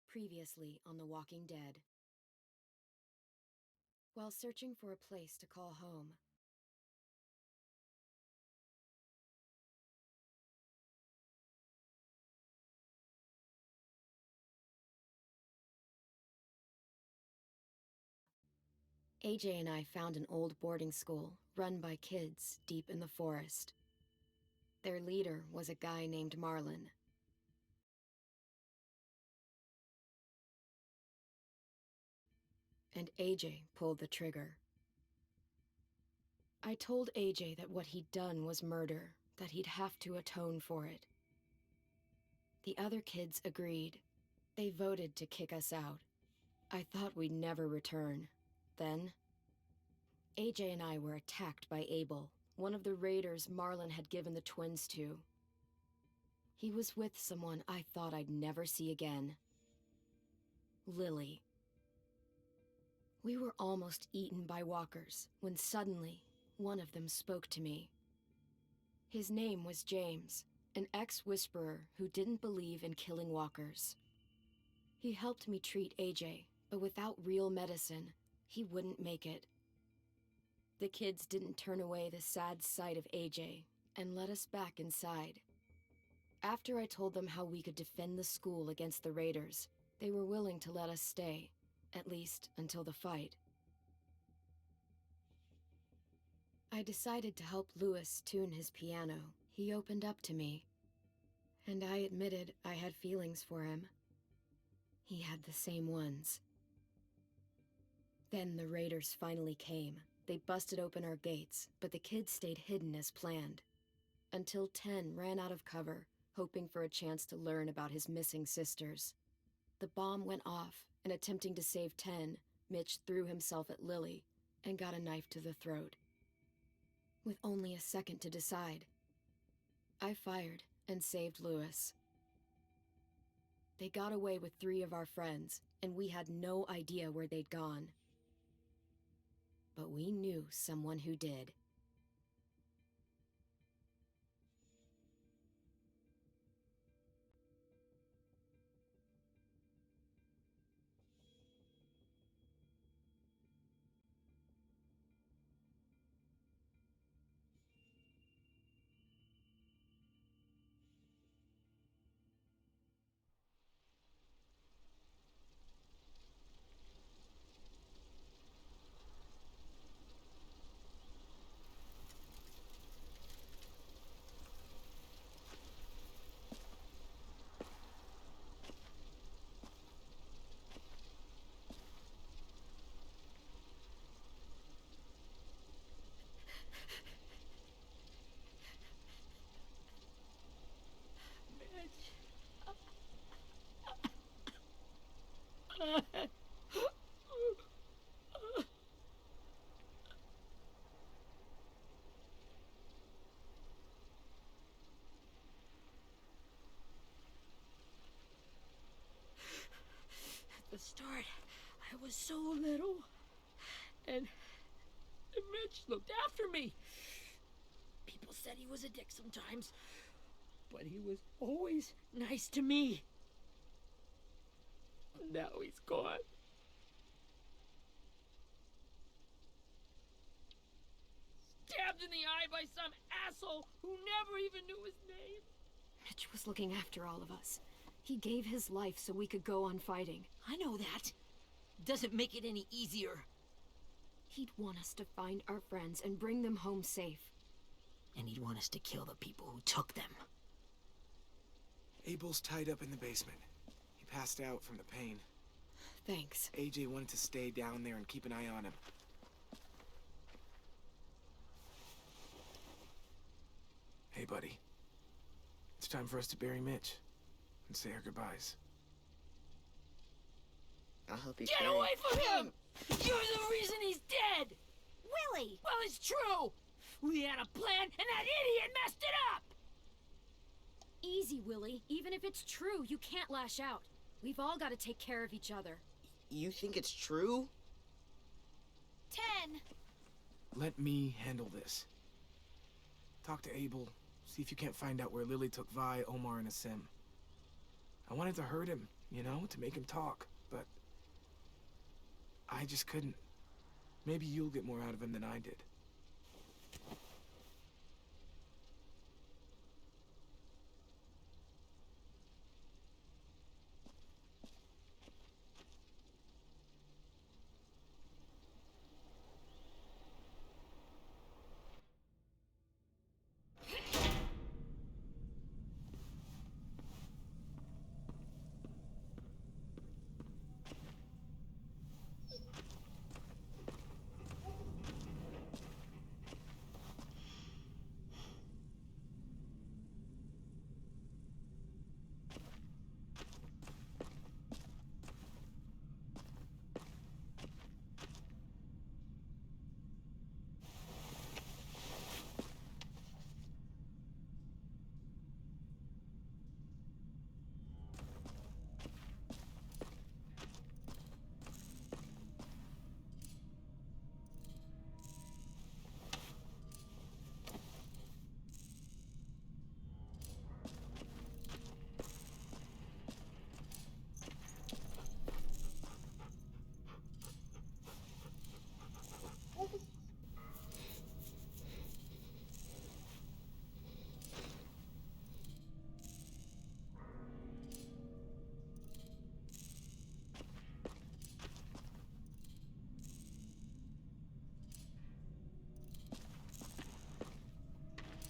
Previously on The Walking Dead. While searching for a place to call home, AJ and I found an old boarding school run by kids deep in the forest. Their leader was a guy named Marlon. And AJ pulled the trigger. I told AJ that what he'd done was murder, that he'd have to atone for it. The other kids agreed. They voted to kick us out. I thought we'd never return. Then, AJ and I were attacked by Abel, one of the raiders Marlon had given the twins to. He was with someone I thought I'd never see again. Lily. We were almost eaten by walkers when suddenly one of them spoke to me. His name was James, an ex-whisperer who didn't believe in killing walkers. He helped me treat AJ, but without real medicine, he wouldn't make it. The kids didn't turn away the sad sight of AJ and let us back inside. After I told them how we could defend the school against the raiders, they were willing to let us stay, at least until the fight. I decided to help Louis tune his piano. He opened up to me, and I admitted I had feelings for him. He had the same ones. Then the raiders finally came. They busted open our gates, but the kids stayed hidden as planned. Until 10 ran out of cover, hoping for a chance to learn about his missing sisters. The bomb went off, and attempting to save 10, Mitch threw himself at Lily and got a knife to the throat. With only a second to decide, I fired and saved Louis. They got away with 3 of our friends, and we had no idea where they'd gone. But we knew someone who did. At the start, I was so little, and Mitch looked after me. People said he was a dick sometimes, but he was always nice to me. Now he's gone. Stabbed in the eye by some asshole who never even knew his name. Mitch was looking after all of us. He gave his life so we could go on fighting. I know that. Doesn't make it any easier. He'd want us to find our friends and bring them home safe. And he'd want us to kill the people who took them. Abel's tied up in the basement. He passed out from the pain. Thanks. AJ wanted to stay down there and keep an eye on him. Hey, buddy. It's time for us to bury Mitch and say our goodbyes. I'll help you Get carry. away from him! You're the reason he's dead! Willie! Well, it's true! We had a plan, and that idiot messed it up! Easy, Willie. Even if it's true, you can't lash out. We've all got to take care of each other. You think it's true? 10. Let me handle this. Talk to Abel. See if you can't find out where Lily took Vi, Omar, and Asim. I wanted to hurt him you know, to make him talk, but I just couldn't. Maybe you'll get more out of him than I did.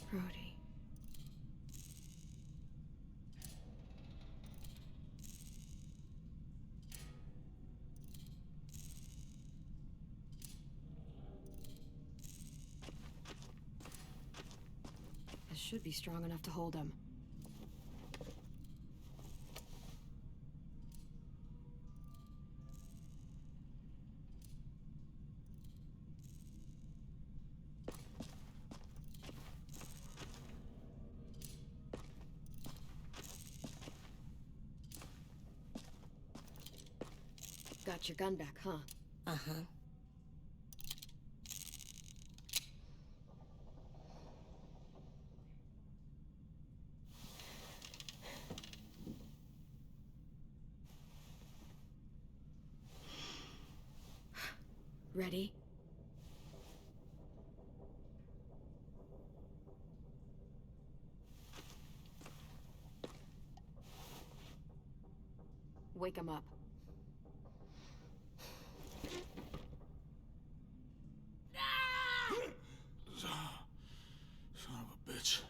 Brody. This should be strong enough to hold him. Got your gun back, huh? Uh-huh. Ready? Wake him up. Son of a bitch.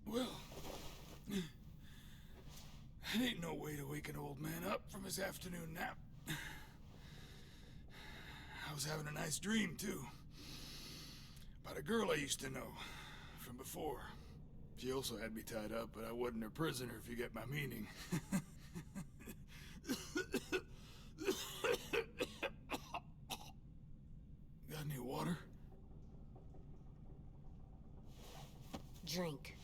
Well, it ain't no way to wake an old man up from his afternoon nap. I was having a nice dream, too. About a girl I used to know from before. She also had me tied up, but I wasn't her prisoner, if you get my meaning. Got any water? Drink.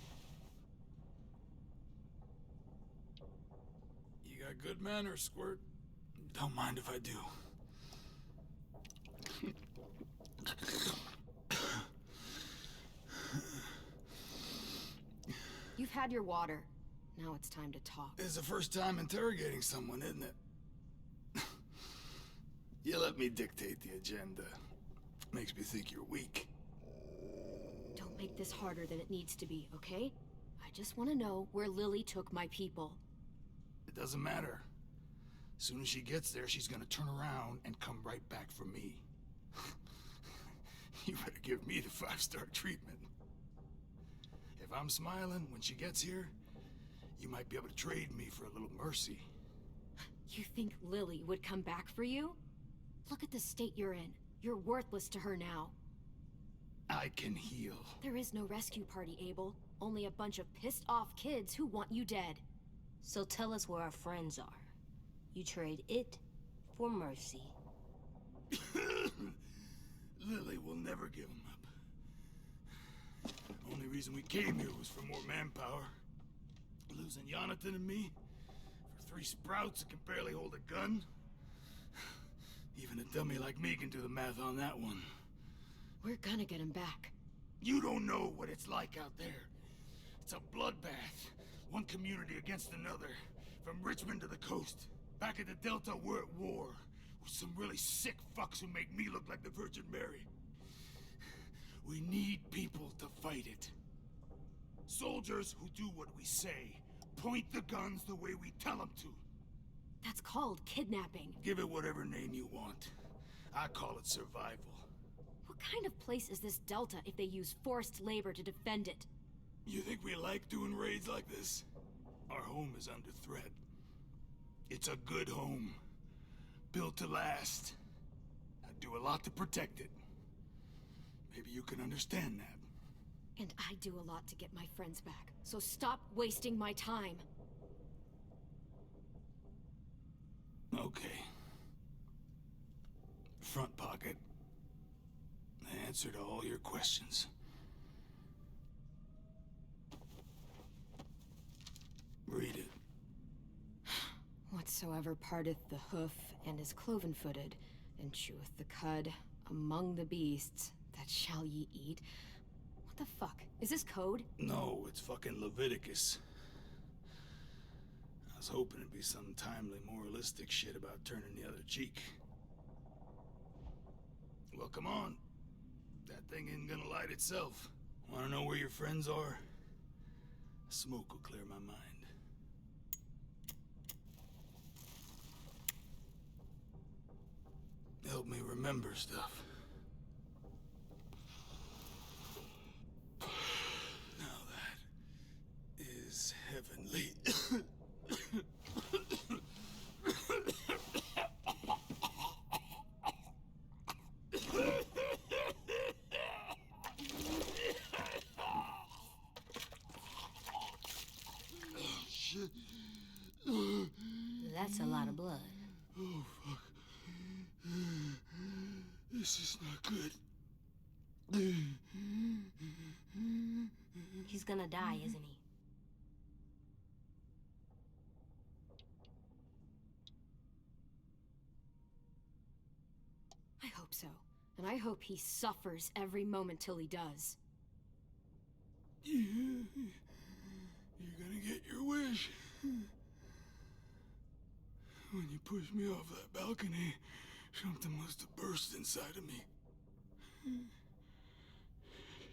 You got good manners, Squirt. Don't mind if I do. You've had your water. Now it's time to talk. It's the first time interrogating someone, isn't it? You let me dictate the agenda. Makes me think you're weak. Don't make this harder than it needs to be, okay? I just want to know where Lily took my people. It doesn't matter. As soon as she gets there, she's gonna turn around and come right back for me. You better give me the 5-star treatment. If I'm smiling when she gets here, you might be able to trade me for a little mercy. You think Lily would come back for you? Look at the state you're in. You're worthless to her now. I can heal. There is no rescue party, Abel. Only a bunch of pissed-off kids who want you dead. So tell us where our friends are. You trade it for mercy. Lily will never give him up. Only reason we came here was for more manpower. Losing Jonathan and me for 3 sprouts that can barely hold a gun. Even a dummy like me can do the math on that one. We're gonna get him back. You don't know what it's like out there. It's a bloodbath. One community against another. From Richmond to the coast. Back at the Delta, we're at war. With some really sick fucks who make me look like the Virgin Mary. We need people to fight it. Soldiers who do what we say. Point the guns the way we tell them to. That's called kidnapping. Give it whatever name you want. I call it survival. What kind of place is this Delta if they use forced labor to defend it? You think we like doing raids like this? Our home is under threat. It's a good home. Built to last. I do a lot to protect it. Maybe you can understand that. And I do a lot to get my friends back. So stop wasting my time. Okay. Front pocket. The answer to all your questions. Read it. Whatsoever parteth the hoof and is cloven-footed, and cheweth the cud among the beasts, that shall ye eat. What the fuck? Is this code? No, it's fucking Leviticus. I was hoping it'd be some timely, moralistic shit about turning the other cheek. Well, come on. That thing ain't gonna light itself. Wanna know where your friends are? Smoke will clear my mind. Help me remember stuff. Now that is heavenly. Shit. That's a lot of blood. Oh, fuck. This is not good. He's gonna die, isn't he? I hope so. And I hope he suffers every moment till he does. You're gonna get your wish. When you pushed me off that balcony, something must have burst inside of me.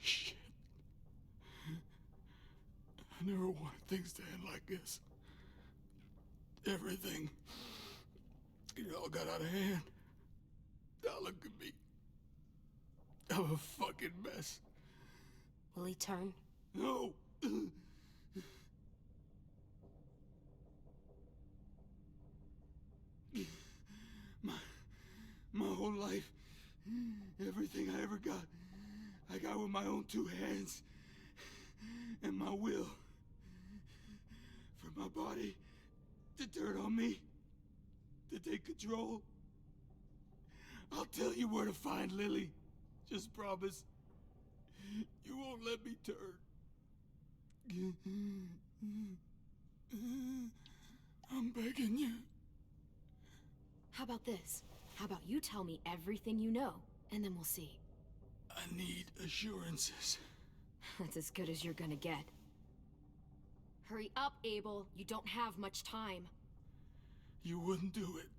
Shit. I never wanted things to end like this. Everything. It all got out of hand. Now look at me. I'm a fucking mess. Will he turn? No. My whole life, everything I ever got, I got with my own two hands and my will. For my body to turn on me, to take control. I'll tell you where to find Lily. Just promise you won't let me turn. I'm begging you. How about this? How about you tell me everything you know, and then we'll see. I need assurances. That's as good as you're gonna get. Hurry up, Abel. You don't have much time. You wouldn't do it.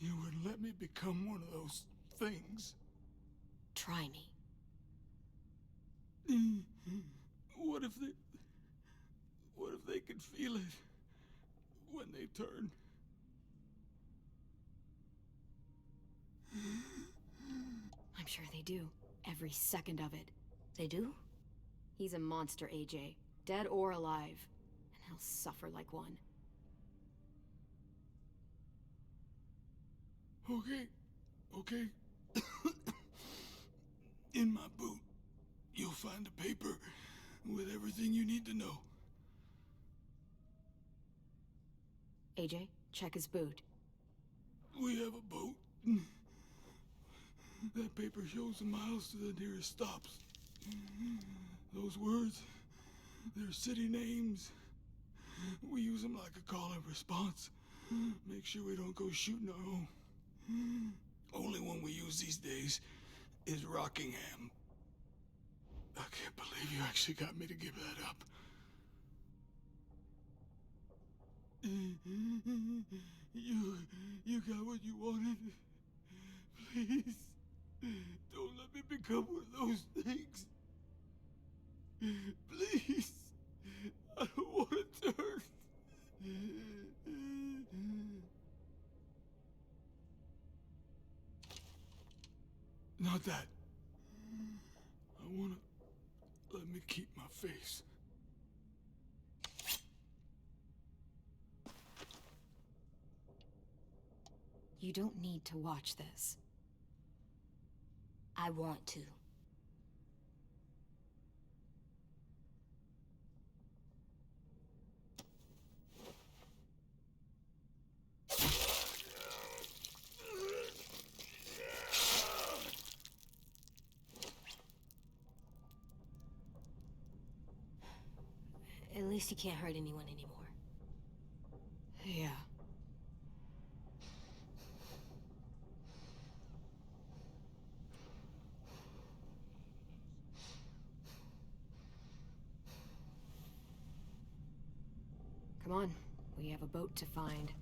You wouldn't let me become one of those things. Try me. What if they could feel it when they turn? I'm sure they do. Every second of it. They do? He's a monster, AJ. Dead or alive. And he'll suffer like one. Okay. In my boot, you'll find a paper with everything you need to know. AJ, check his boot. We have a boat. That paper shows the miles to the nearest stops. Those words, they're city names. We use them like a call and response. Make sure we don't go shooting our own. Only one we use these days is Rockingham. I can't believe you actually got me to give that up. You got what you wanted. Please, don't let me become one of those things. Please, I don't want to turn. Not that. I want to let me keep my face. You don't need to watch this. I want to. At least he can't hurt anyone anymore. Yeah. Come on, we have a boat to find.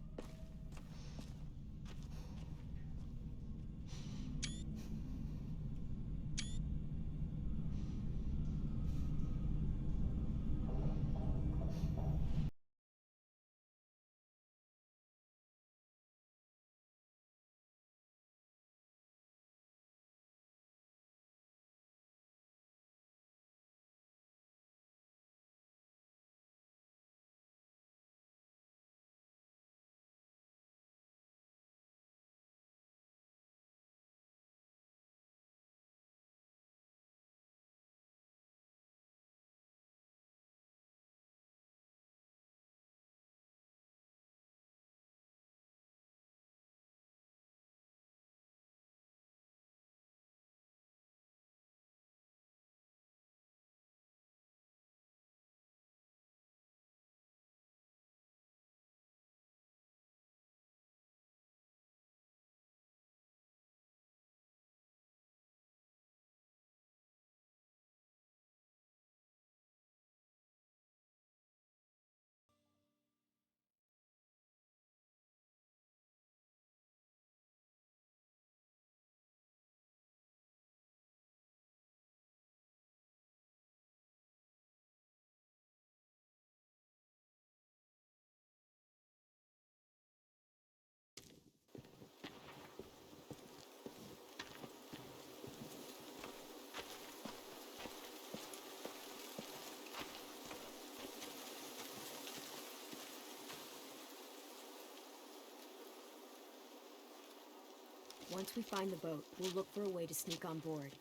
Once we find the boat, we'll look for a way to sneak on board.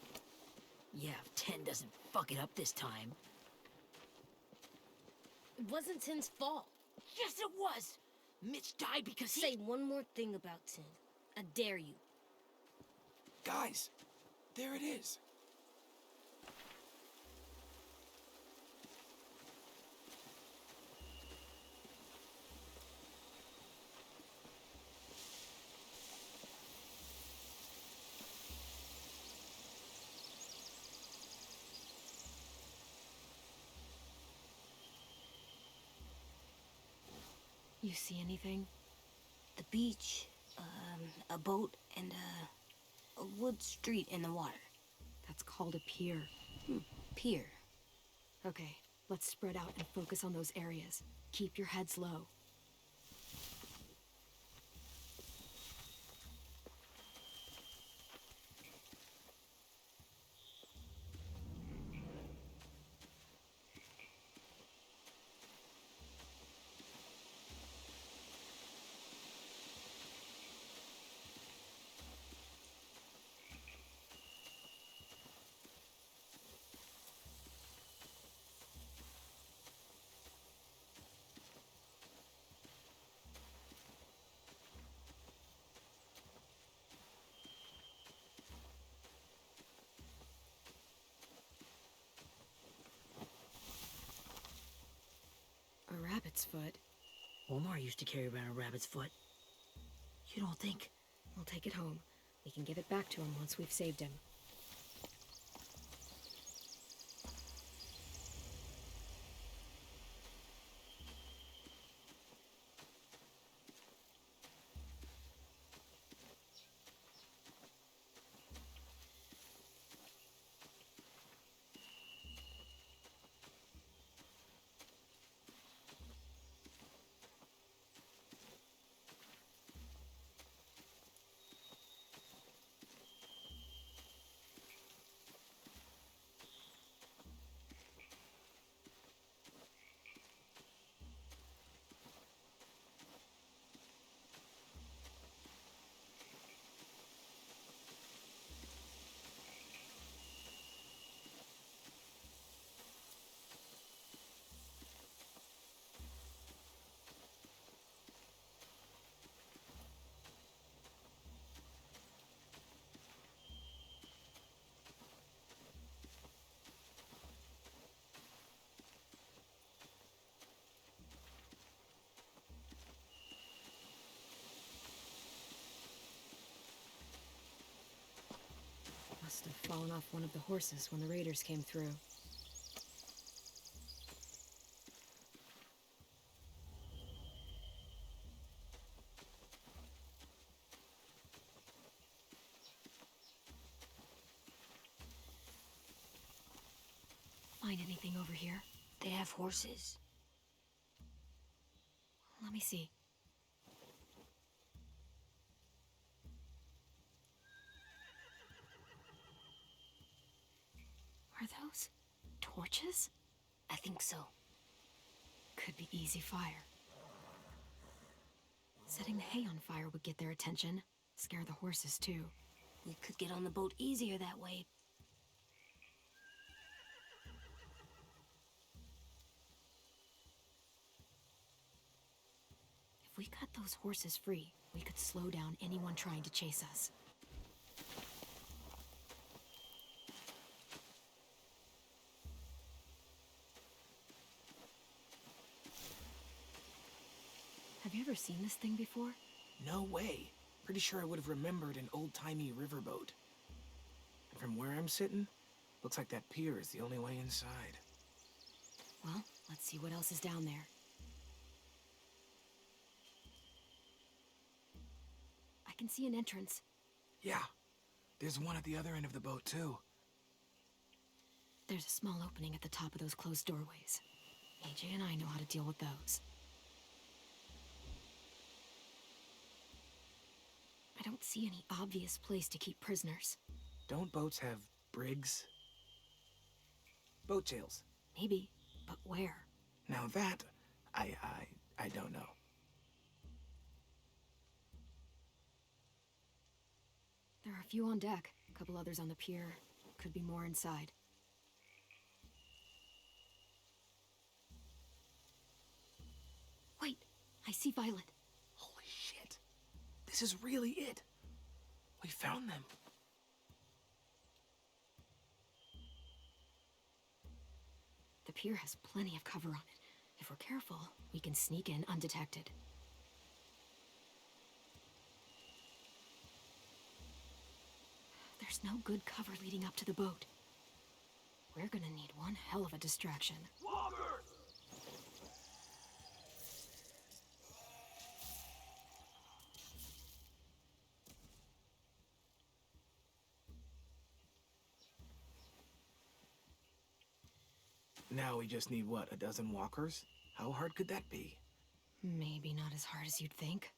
Yeah, if 10 doesn't fuck it up this time. It wasn't Tin's fault. Yes, it was! Mitch died because he... Say one more thing about Tin. I dare you. Guys, there it is. You see anything? The beach, a boat, and a wood street in the water. That's called a pier. Pier. Okay, let's spread out and focus on those areas. Keep your heads low. A rabbit's foot. Omar used to carry around a rabbit's foot. You don't think... We'll take it home. We can give it back to him once we've saved him. Must have fallen off one of the horses when the raiders came through. Find anything over here? They have horses. Let me see. Are those torches? I think so. Could be easy fire. Setting the hay on fire would get their attention. Scare the horses, too. We could get on the boat easier that way. If we cut those horses free, we could slow down anyone trying to chase us. Have you ever seen this thing before? No way. Pretty sure I would have remembered an old-timey riverboat. And from where I'm sitting, looks like that pier is the only way inside. Well, let's see what else is down there. I can see an entrance. Yeah, there's one at the other end of the boat, too. There's a small opening at the top of those closed doorways. AJ and I know how to deal with those. I don't see any obvious place to keep prisoners. Don't boats have brigs? Boat jails. Maybe, but where? Now that, I don't know. There are a few on deck, a couple others on the pier. Could be more inside. Wait, I see Violet. Holy shit. This is really it. We found them. The pier has plenty of cover on it. If we're careful, we can sneak in undetected. There's no good cover leading up to the boat. We're gonna need one hell of a distraction. Walker! Now we just need, what, a dozen walkers? How hard could that be? Maybe not as hard as you'd think.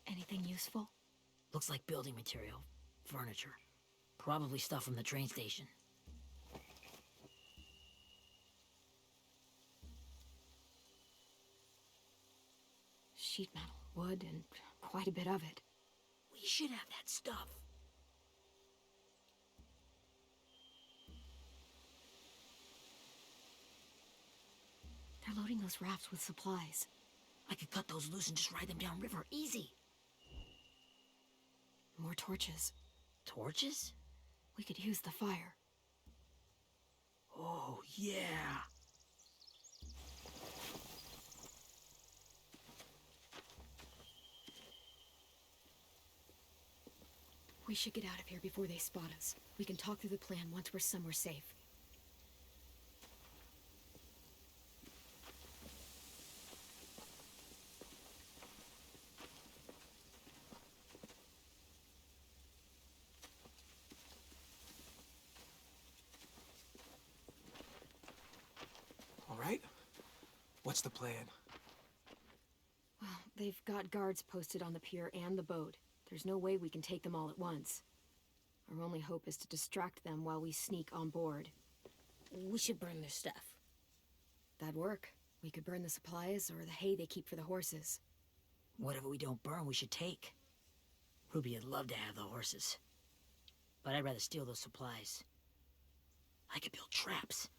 Anything useful? Looks like building material. Furniture. Probably stuff from the train station. Sheet metal, wood, and quite a bit of it. We should have that stuff. They're loading those rafts with supplies. I could cut those loose and just ride them downriver. Easy. More torches. Torches? We could use the fire. Oh, yeah. We should get out of here before they spot us. We can talk through the plan once we're somewhere safe. All right. What's the plan? Well, they've got guards posted on the pier and the boat. There's no way we can take them all at once. Our only hope is to distract them while we sneak on board. We should burn their stuff. That'd work. We could burn the supplies or the hay they keep for the horses. Whatever we don't burn, we should take. Ruby would love to have the horses. But I'd rather steal those supplies. I could build traps.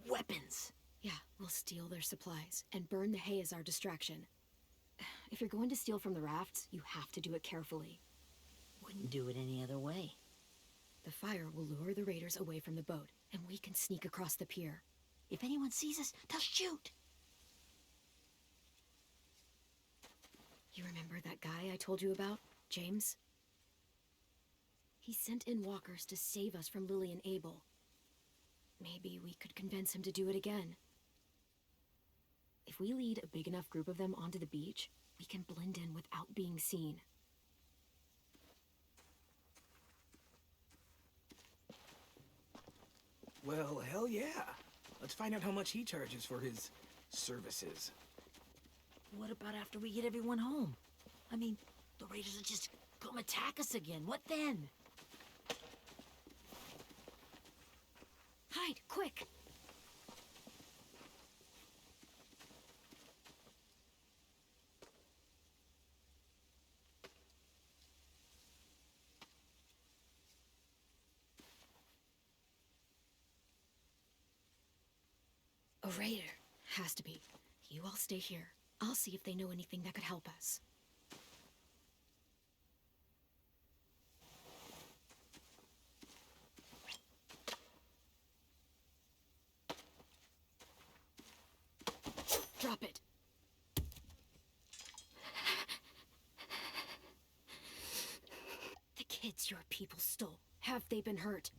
Weapons. Yeah, we'll steal their supplies and burn the hay as our distraction. If you're going to steal from the rafts, you have to do it carefully. What Wouldn't do it any other way. The fire will lure the raiders away from the boat, and we can sneak across the pier. If anyone sees us, they'll shoot. You remember that guy I told you about, James? He sent in walkers to save us from Lily and Abel. Maybe we could convince him to do it again. If we lead a big enough group of them onto the beach, we can blend in without being seen. Well, hell yeah. Let's find out how much he charges for his services. What about after we get everyone home? I mean, the raiders will just come attack us again. What then? Hide, quick! A raider. Has to be. You all stay here. I'll see if they know anything that could help us. Drop it. The kids your people stole. Have they been hurt?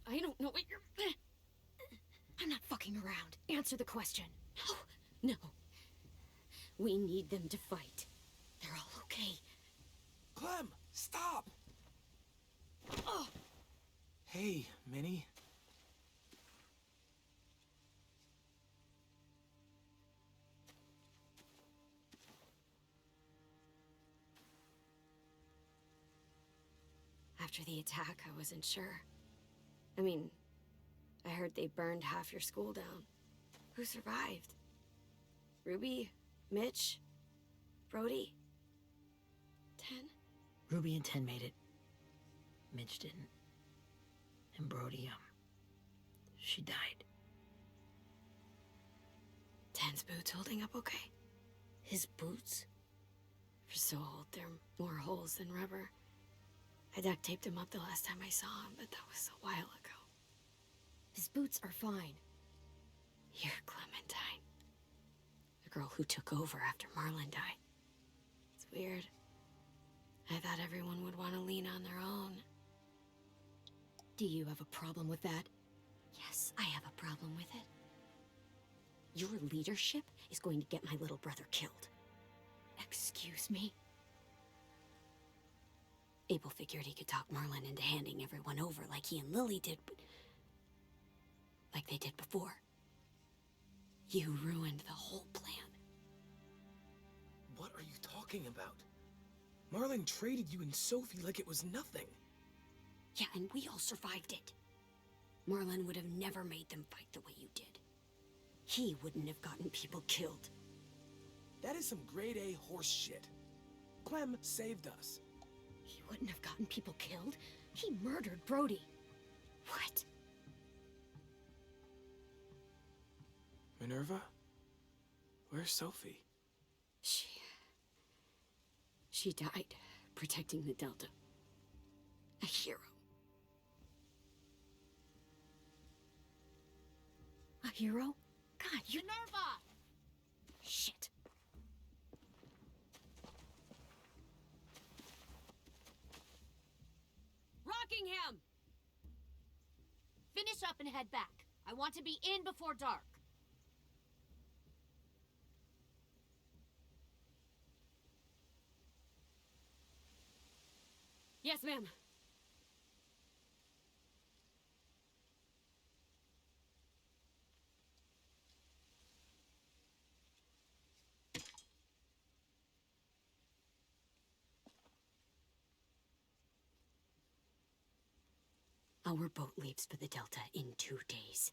I don't know what you're... I'm not fucking around. Answer the question. No. No. We need them to fight. They're all okay. Clem, stop! Oh. Hey, Minnie. After the attack, I wasn't sure. I mean, I heard they burned half your school down. Who survived? Ruby? Mitch? Brody? 10? Ruby and 10 made it. Mitch didn't. And Brody, she died. 10's boots holding up okay? His boots? They're so old, there are more holes than rubber. I duct taped him up the last time I saw him, but that was a while ago. His boots are fine. You're Clementine. The girl who took over after Marlon died. It's weird. I thought everyone would want to lean on their own. Do you have a problem with that? Yes, I have a problem with it. Your leadership is going to get my little brother killed. Excuse me? Abel figured he could talk Marlon into handing everyone over like he and Lily did, but... like they did before. You ruined the whole plan. What are you talking about? Marlon traded you and Sophie like it was nothing. Yeah, and we all survived it. Marlon would have never made them fight the way you did. He wouldn't have gotten people killed. That is some grade A horse shit. Clem saved us. He wouldn't have gotten people killed. He murdered Brody. What? Minerva? Where's Sophie? She died protecting the Delta. A hero. A hero? God, you... Minerva! Shit. Rockingham! Finish up and head back. I want to be in before dark. Yes, ma'am. Our boat leaves for the Delta in 2 days.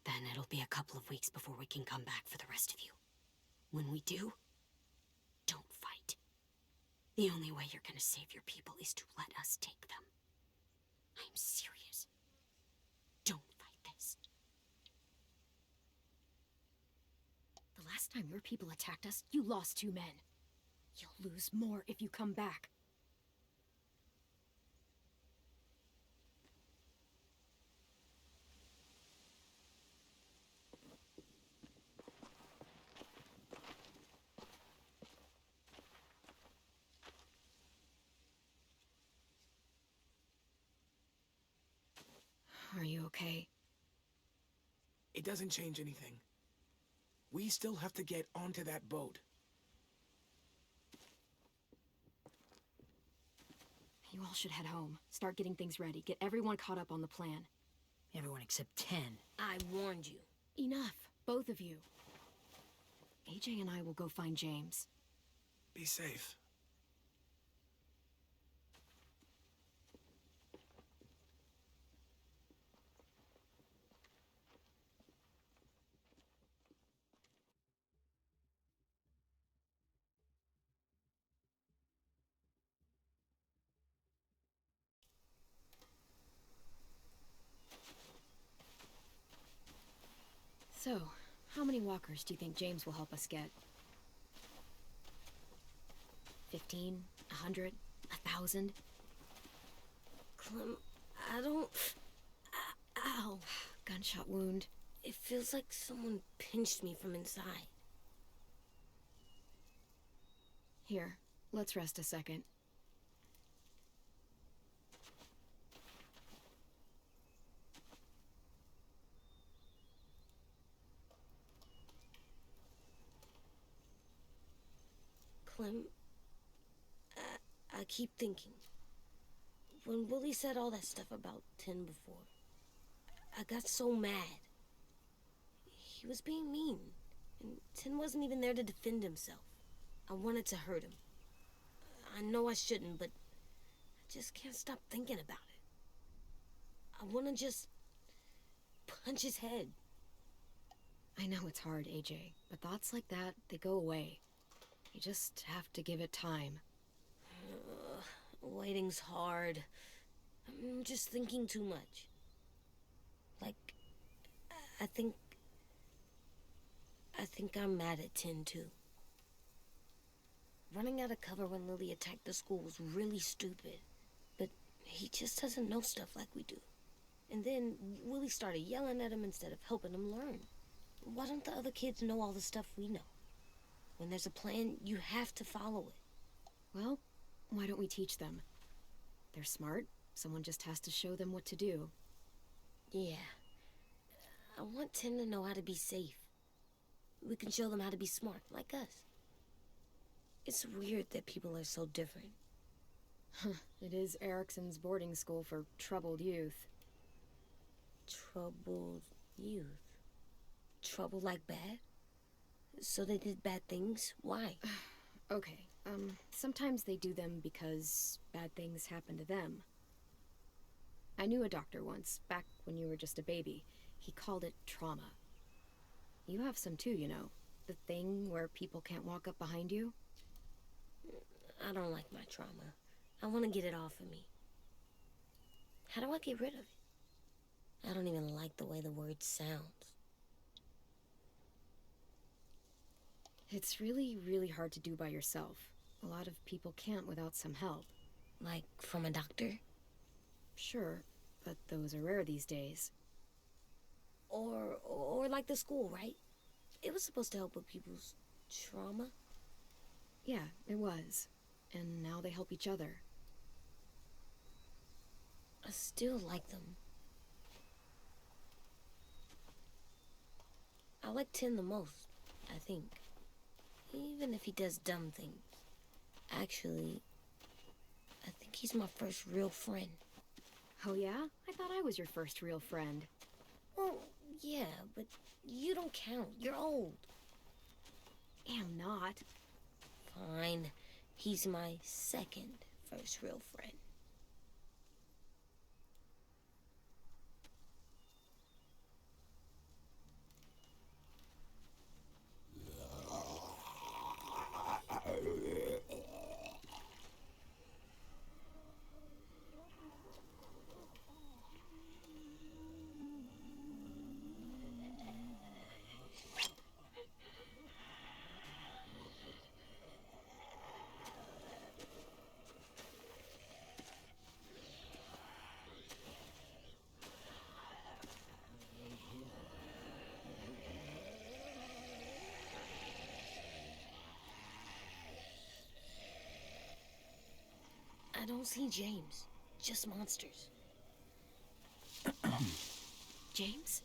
Then it'll be a couple of weeks before we can come back for the rest of you. When we do, don't fight. The only way you're gonna save your people is to let us take them. I'm serious. Don't fight this. The last time your people attacked us, you lost 2 men. You'll lose more if you come back. Are you okay? It doesn't change anything. We still have to get onto that boat. You all should head home. Start getting things ready. Get everyone caught up on the plan. Everyone except 10. I warned you. Enough, both of you. AJ and I will go find James. Be safe. So, how many walkers do you think James will help us get? 15? 100? 1,000? Clem, I don't... Ow. Gunshot wound. It feels like someone pinched me from inside. Here, let's rest a second. Clem, I keep thinking. When Willie said all that stuff about Tin before, I got so mad. He was being mean, and Tin wasn't even there to defend himself. I wanted to hurt him. I know I shouldn't, but I just can't stop thinking about it. I want to just punch his head. I know it's hard, AJ, but thoughts like that, they go away. You just have to give it time. Waiting's hard. I'm just thinking too much. Like, I think I'm mad at Tin, too. Running out of cover when Lily attacked the school was really stupid. But he just doesn't know stuff like we do. And then Willie started yelling at him instead of helping him learn. Why don't the other kids know all the stuff we know? When there's a plan, you have to follow it. Well, why don't we teach them? They're smart. Someone just has to show them what to do. Yeah. I want Tin to know how to be safe. We can show them how to be smart, like us. It's weird that people are so different. It is Erickson's boarding school for troubled youth. Troubled youth? Trouble like bad? So they did bad things? Why? Okay, sometimes they do them because bad things happen to them. I knew a doctor once, back when you were just a baby. He called it trauma. You have some too, you know. The thing where people can't walk up behind you. I don't like my trauma. I want to get it off of me. How do I get rid of it? I don't even like the way the word sounds. It's really, really hard to do by yourself. A lot of people can't without some help. Like from a doctor? Sure, but those are rare these days. Or like the school, right? It was supposed to help with people's trauma. Yeah, it was. And now they help each other. I still like them. I like Tin the most, I think. Even if he does dumb things. Actually, I think he's my first real friend. Oh yeah? I thought I was your first real friend. Well, yeah, but you don't count. You're old. Am not. Fine. He's my second first real friend. I don't see James. Just monsters. James?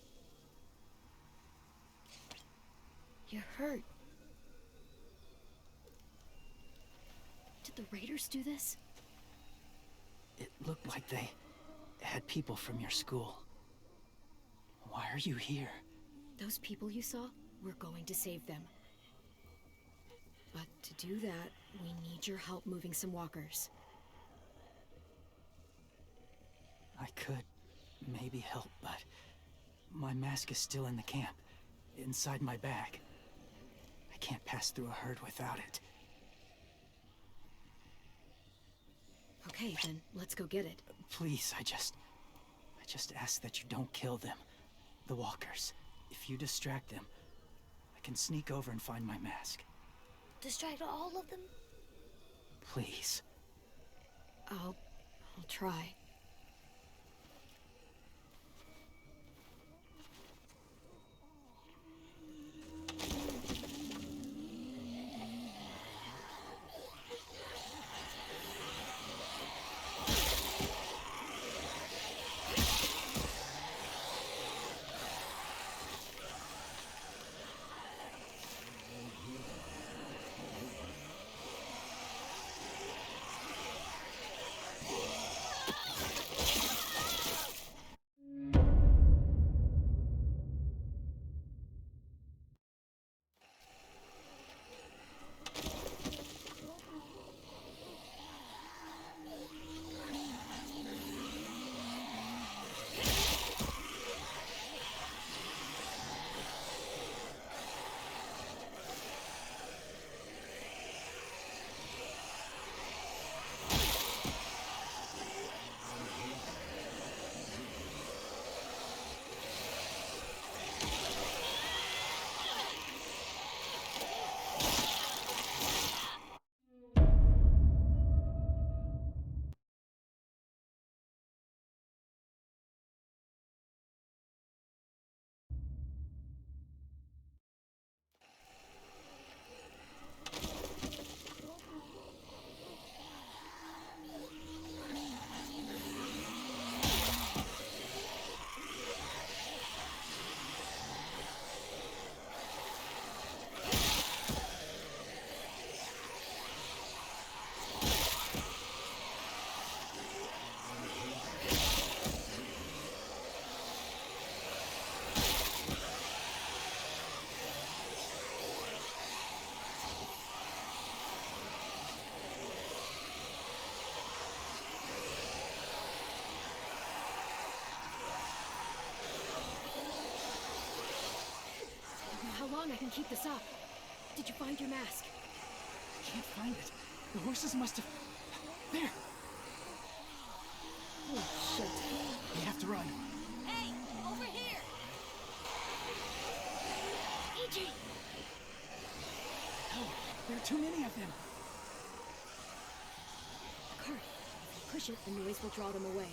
You're hurt. Did the raiders do this? It looked like they had people from your school. Why are you here? Those people you saw, we're going to save them. But to do that, we need your help moving some walkers. I could maybe help, but my mask is still in the camp, inside my bag. I can't pass through a herd without it. Okay, then let's go get it. Please, I just ask that you don't kill them. The walkers. If you distract them, I can sneak over and find my mask. Distract all of them? Please. I'll try. How long I can keep this up? Did you find your mask? I can't find it. The horses must have... There! Oh, shit. We have to run. Hey, over here! EJ! No, there are too many of them. The cart. If you push it, the noise will draw them away.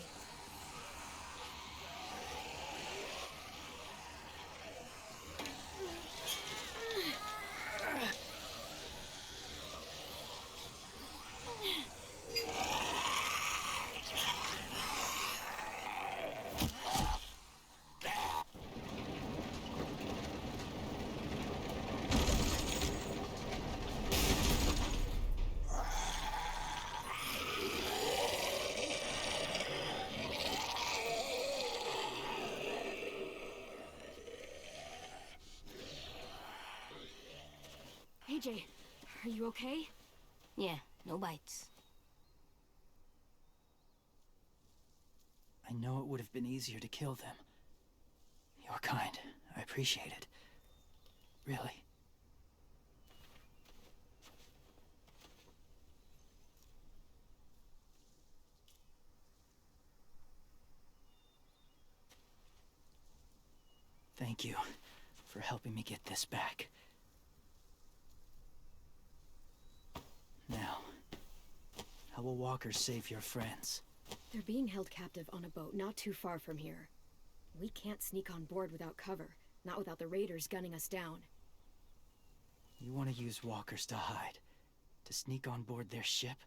AJ, are you okay? Yeah, no bites. I know it would have been easier to kill them. You're kind. I appreciate it. Really. Thank you for helping me get this back. Now, how will walkers save your friends? They're being held captive on a boat not too far from here. We can't sneak on board without cover, not without the raiders gunning us down. You want to use walkers to hide? To sneak on board their ship?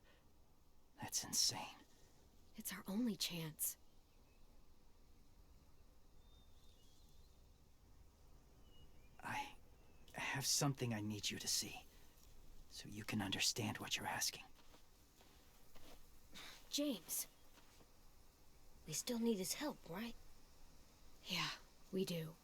That's insane. It's our only chance. I have something I need you to see, so you can understand what you're asking. James. We still need his help, right? Yeah, we do.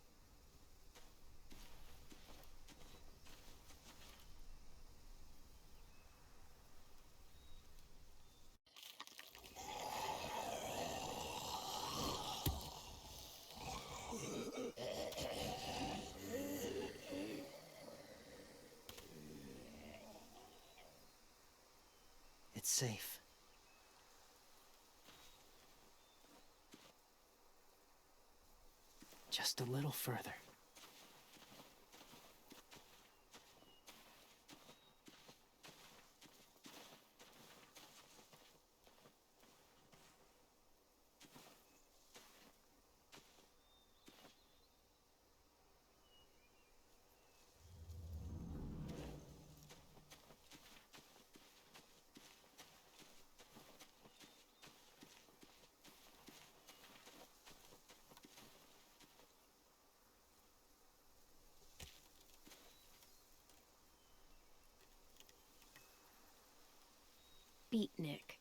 It's safe. Just a little further. Beatnik.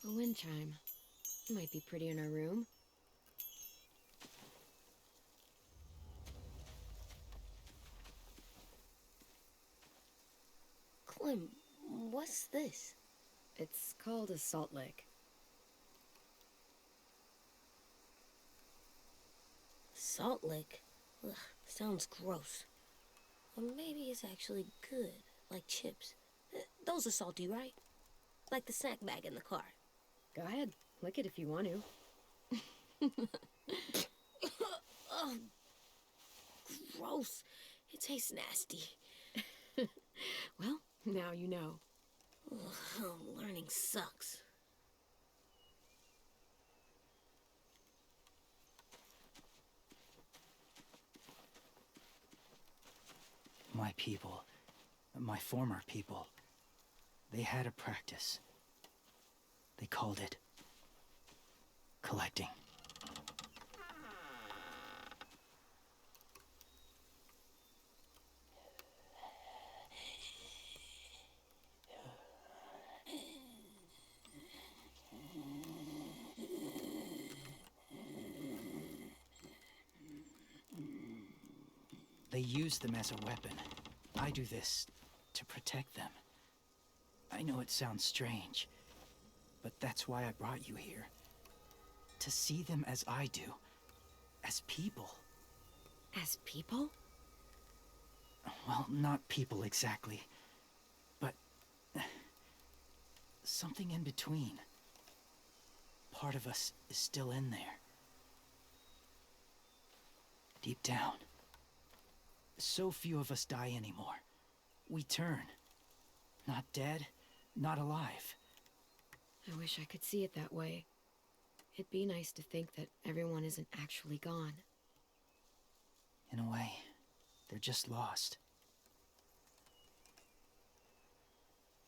A wind chime. Might be pretty in our room. Clem, what's this? It's called a salt lick. Salt lick? Ugh, sounds gross. Or maybe it's actually good, like chips. Those are salty, right? Like the snack bag in the car. Go ahead, lick it if you want to. Oh, gross. It tastes nasty. Well, now you know. Ugh, learning sucks. My people, my former people, they had a practice. They called it collecting. They use them as a weapon. I do this to protect them. I know it sounds strange, but that's why I brought you here. To see them as I do. As people. As people? Well, not people exactly, but something in between. Part of us is still in there. Deep down. So few of us die anymore. We turn. Not dead, not alive. I wish I could see it that way. It'd be nice to think that everyone isn't actually gone. In a way, they're just lost.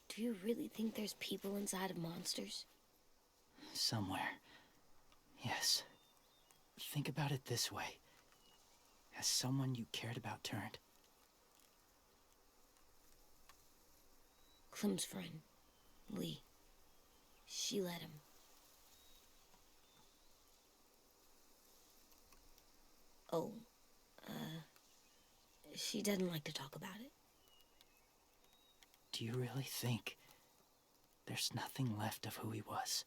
Do you really think there's people inside of monsters? Somewhere. Yes. Think about it this way. Has someone you cared about turned? Clem's friend, Lee. She let him. Oh, she doesn't like to talk about it. Do you really think there's nothing left of who he was?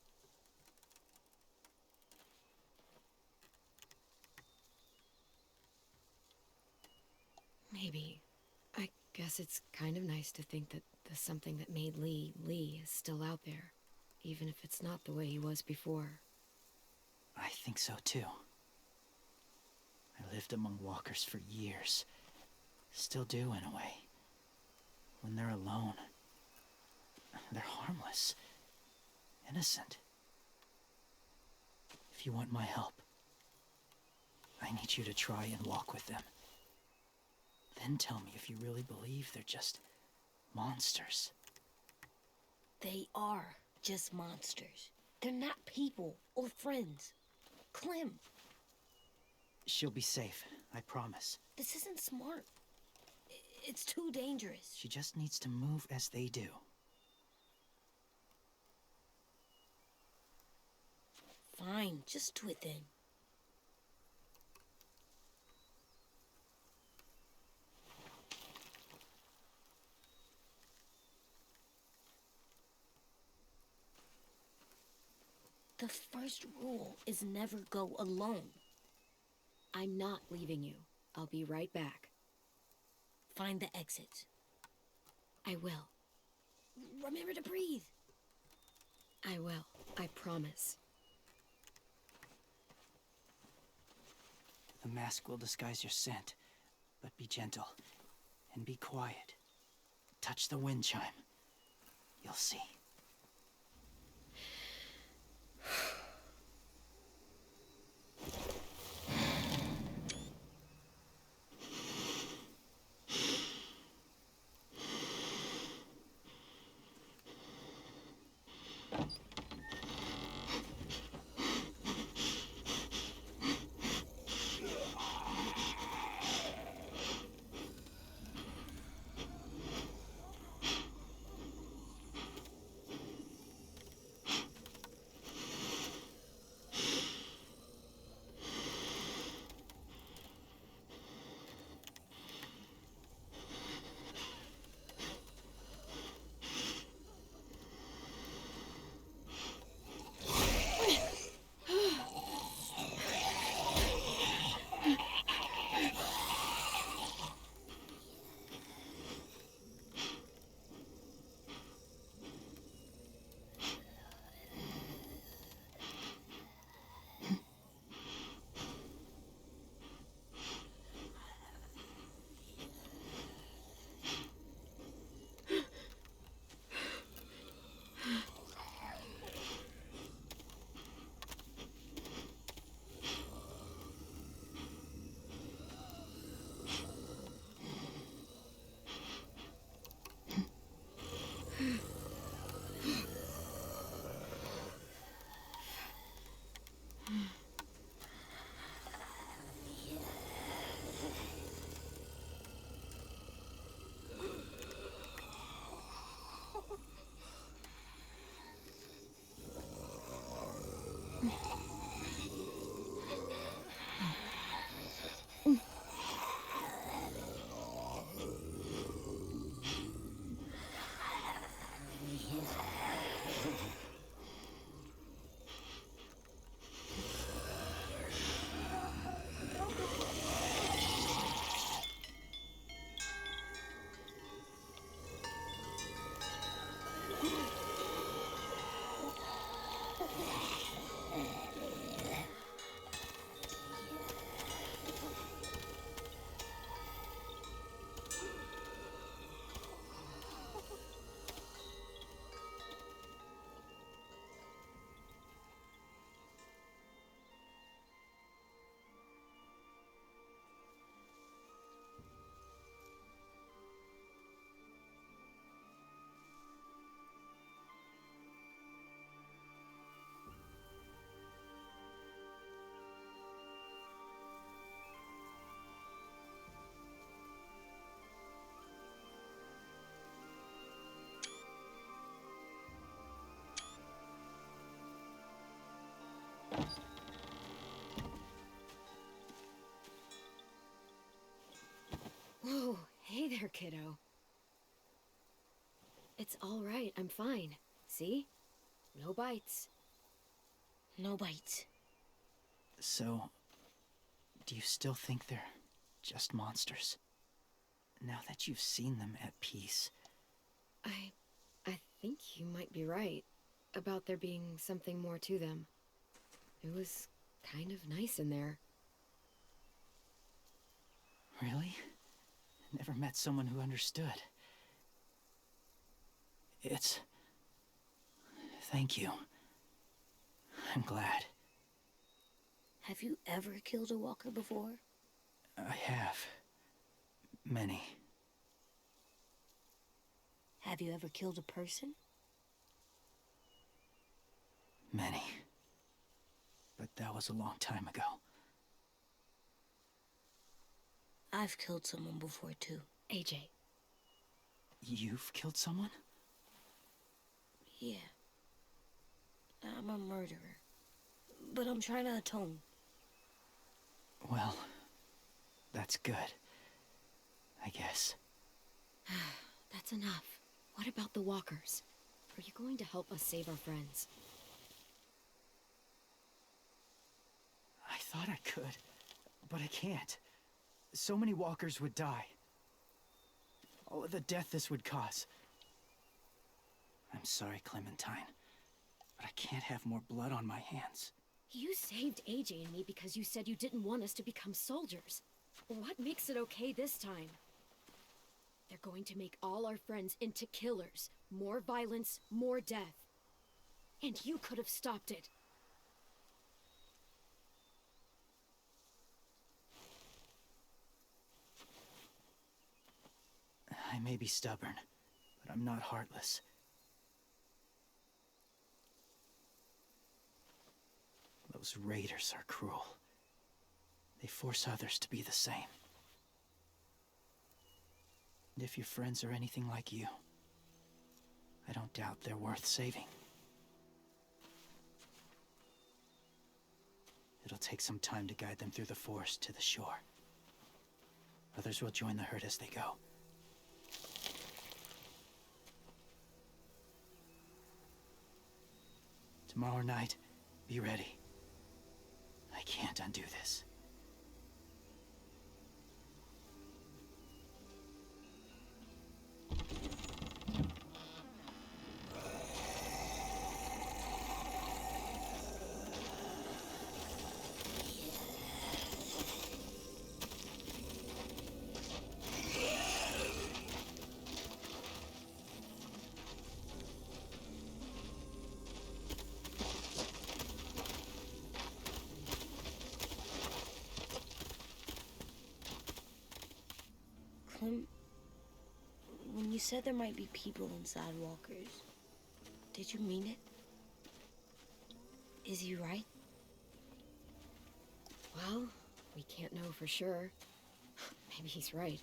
Maybe. I guess it's kind of nice to think that the something that made Lee is still out there, even if it's not the way he was before. I think so too. I lived among walkers for years. Still do in a way. When they're alone, they're harmless. Innocent. If you want my help, I need you to try and walk with them. Then tell me if you really believe they're just monsters. They are just monsters. They're not people or friends. Clem, She'll be safe, I promise. this isn't smart. It's too dangerous. She just needs to move as they do. Fine, just do it then. The first rule is never go alone. I'm not leaving you. I'll be right back. Find the exit. I will. Remember to breathe. I will. I promise. The mask will disguise your scent, but be gentle and be quiet. Touch the wind chime. You'll see. Whoa, hey there, kiddo. It's all right, I'm fine. See? No bites. No bites. So, do you still think they're just monsters? Now that you've seen them at peace. I think you might be right about there being something more to them. It was kind of nice in there. Really? Never met someone who understood. Thank you. I'm glad. Have you ever killed a walker before? I have. Many. Have you ever killed a person? Many. But that was a long time ago. I've killed someone before, too. AJ. You've killed someone? Yeah. I'm a murderer. But I'm trying to atone. Well, that's good. I guess. That's enough. What about the walkers? Are you going to help us save our friends? I thought I could, but I can't. So many walkers would die. Oh, the death this would cause. I'm sorry, Clementine, but I can't have more blood on my hands. You saved AJ and me because you said you didn't want us to become soldiers. What makes it okay this time? They're going to make all our friends into killers. More violence, more death. And you could have stopped it. I may be stubborn, but I'm not heartless. Those raiders are cruel. They force others to be the same. And if your friends are anything like you, I don't doubt they're worth saving. It'll take some time to guide them through the forest to the shore. Others will join the herd as they go. Tomorrow night, be ready. I can't undo this. When you said there might be people inside walkers, did you mean it? Is he right? Well, we can't know for sure. Maybe he's right.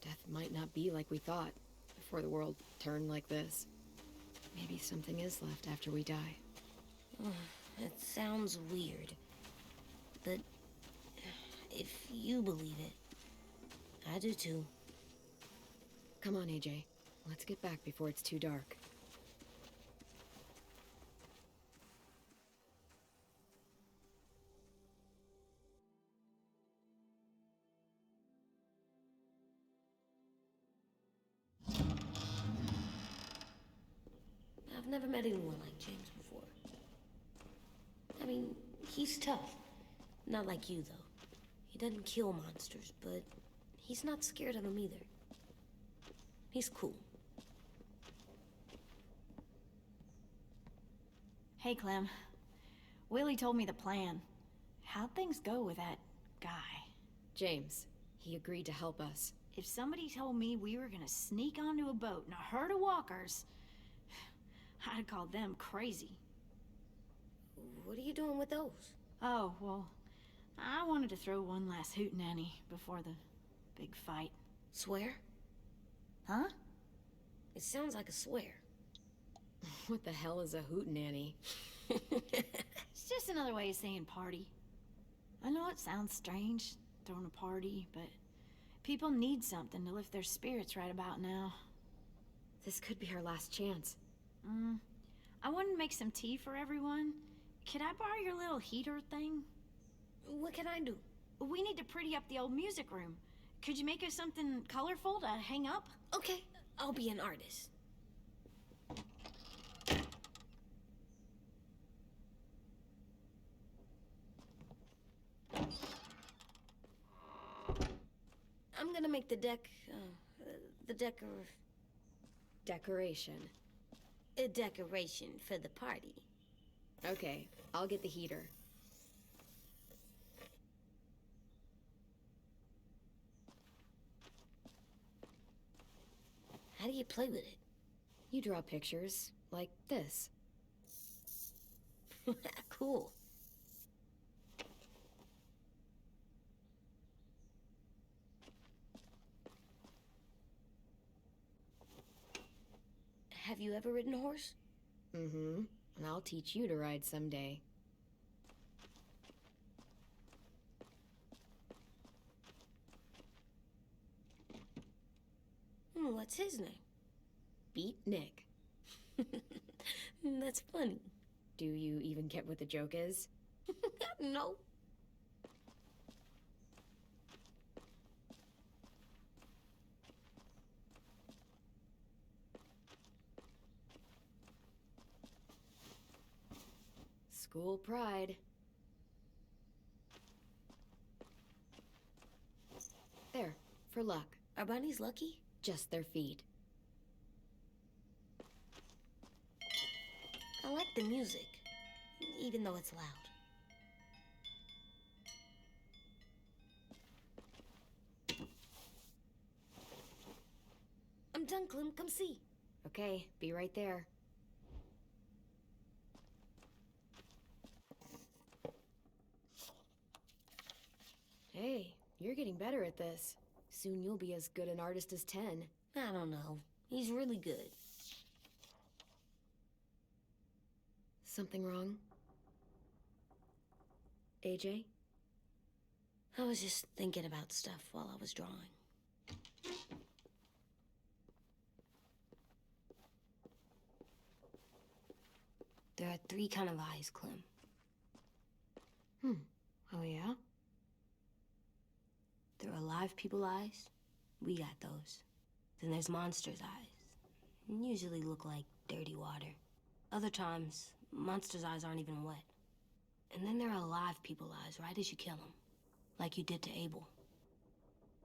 Death might not be like we thought before the world turned like this. Maybe something is left after we die. It sounds weird, but if you believe it, I do too. Come on, AJ. Let's get back before it's too dark. I've never met anyone like James before. I mean, he's tough. Not like you, though. He doesn't kill monsters, but he's not scared of them either. He's cool. Hey, Clem. Willie told me the plan. How'd things go with that guy? James, he agreed to help us. If somebody told me we were gonna sneak onto a boat in a herd of walkers, I'd have called them crazy. What are you doing with those? Oh, well, I wanted to throw one last hootenanny before the big fight. Swear? Huh? It sounds like a swear. What the hell is a hootenanny? It's just another way of saying party. I know it sounds strange, throwing a party, but people need something to lift their spirits right about now. This could be our last chance. I wanted to make some tea for everyone. Could I borrow your little heater thing? What can I do? We need to pretty up the old music room. Could you make us something colorful to hang up? Okay, I'll be an artist. I'm gonna make the Decoration. a decoration for the party. Okay, I'll get the heater. How do you play with it? You draw pictures, like this. Cool. Have you ever ridden a horse? Mm-hmm. And I'll teach you to ride someday. What's his name? Beat Nick. That's funny. Do you even get what the joke is? No. School pride. There, for luck. Are bunnies lucky? Just their feet. I like the music, even though it's loud. I'm done, Clem. Come see. Okay, be right there. Hey, you're getting better at this. Soon you'll be as good an artist as 10. I don't know. He's really good. Something wrong? AJ? I was just thinking about stuff while I was drawing. There are 3 kinds of eyes, Clem. Oh yeah? There are alive people eyes. We got those. Then there's monsters' eyes. Usually look like dirty water. Other times, monsters' eyes aren't even wet. And then there are alive people eyes right as you kill them. Like you did to Abel.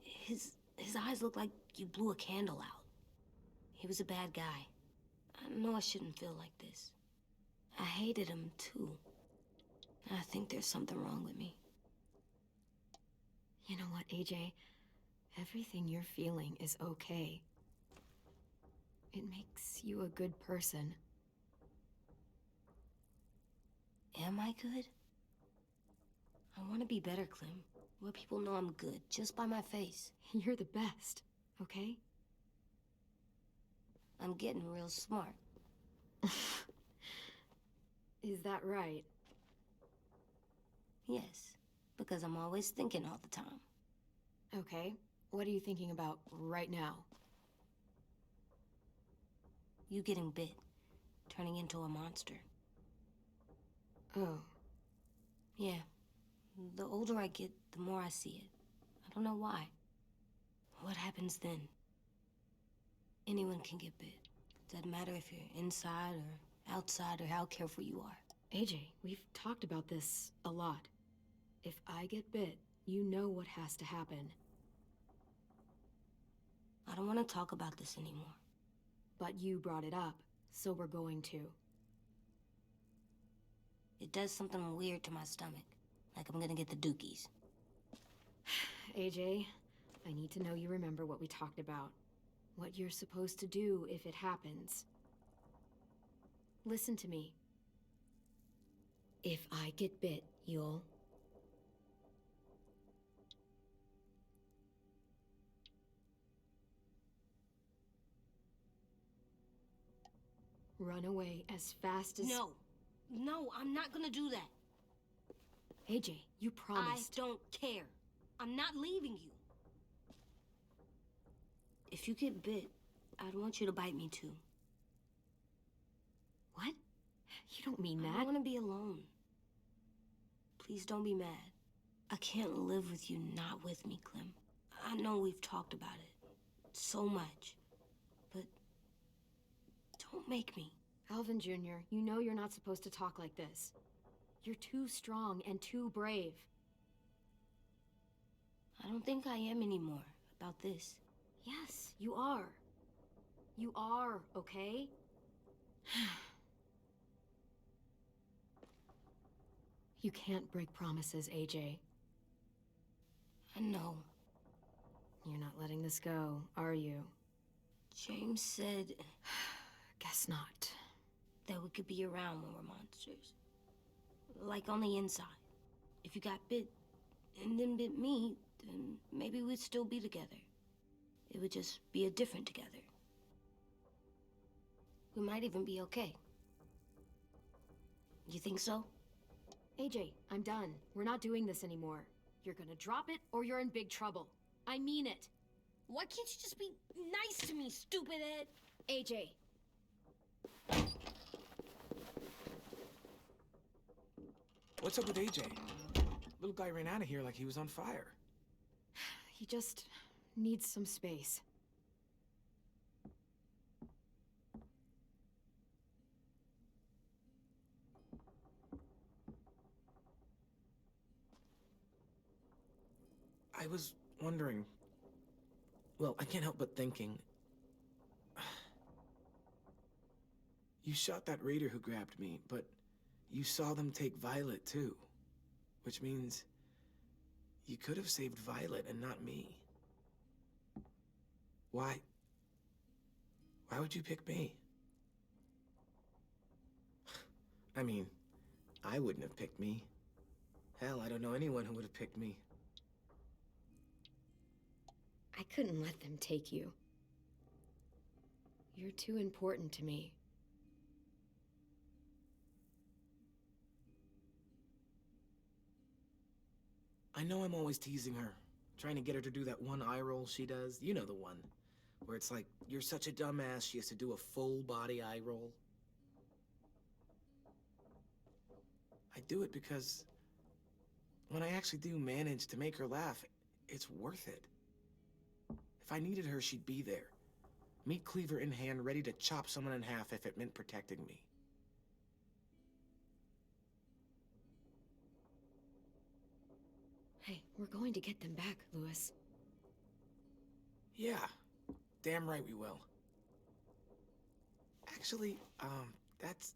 His eyes look like you blew a candle out. He was a bad guy. I know I shouldn't feel like this. I hated him, too. I think there's something wrong with me. You know what, AJ? Everything you're feeling is okay. It makes you a good person. Am I good? I want to be better, Clem. Where people know I'm good, just by my face. You're the best, okay? I'm getting real smart. Is that right? Yes, because I'm always thinking all the time. Okay, what are you thinking about right now? You getting bit, turning into a monster. Oh. Yeah, the older I get, the more I see it. I don't know why. What happens then? Anyone can get bit. Doesn't matter if you're inside or outside or how careful you are. AJ, we've talked about this a lot. If I get bit, you know what has to happen. I don't want to talk about this anymore. But you brought it up, so we're going to. It does something weird to my stomach. Like I'm gonna get the dookies. AJ, I need to know you remember what we talked about. What you're supposed to do if it happens. Listen to me. If I get bit, you'll... run away as fast as... No, I'm not gonna do that. AJ, you promised. I don't care. I'm not leaving you. If you get bit, I'd want you to bite me too. What? You don't mean that. I want to be alone. Please don't be mad. I can't live with you not with me, Clem. I know we've talked about it so much, but don't make me. Alvin Jr., you know you're not supposed to talk like this. You're too strong and too brave. I don't think I am anymore about this. Yes, you are. You are, okay? You can't break promises, AJ. I know. You're not letting this go, are you? James said Guess not. that we could be around when we're monsters. Like on the inside. If you got bit and then bit me, then maybe we'd still be together. It would just be a different together. We might even be okay. You think so? AJ, I'm done. We're not doing this anymore. You're gonna drop it or you're in big trouble. I mean it. Why can't you just be nice to me, stupid Ed? AJ. What's up with AJ? Little guy ran out of here like he was on fire. He just needs some space. I was wondering... Well, I can't help but thinking... You shot that raider who grabbed me, but you saw them take Violet too. Which means... you could have saved Violet and not me. Why? Why would you pick me? I mean, I wouldn't have picked me. Hell, I don't know anyone who would have picked me. I couldn't let them take you. You're too important to me. I know I'm always teasing her, trying to get her to do that one eye roll she does. You know the one, where it's like, you're such a dumbass, she has to do a full body eye roll. I do it because when I actually do manage to make her laugh, it's worth it. If I needed her, she'd be there. Meat cleaver in hand, ready to chop someone in half if it meant protecting me. Hey, we're going to get them back, Louis. Yeah, damn right we will. Actually, that's...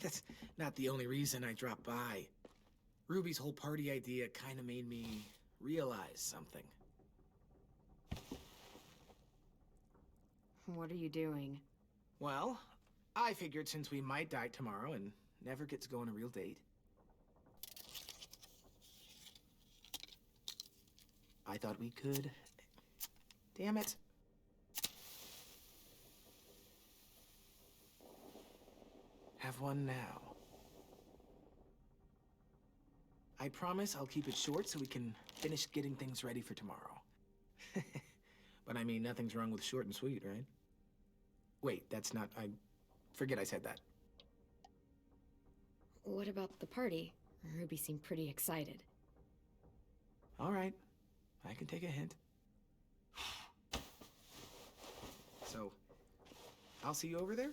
that's not the only reason I dropped by. Ruby's whole party idea kind of made me realize something. What are you doing? Well, I figured since we might die tomorrow and never get to go on a real date, I thought we could... Damn it. Have one now. I promise I'll keep it short so we can finish getting things ready for tomorrow. But I mean, nothing's wrong with short and sweet, right? Wait, that's not... I forget I said that. What about the party? Ruby seemed pretty excited. All right. I can take a hint. So, I'll see you over there?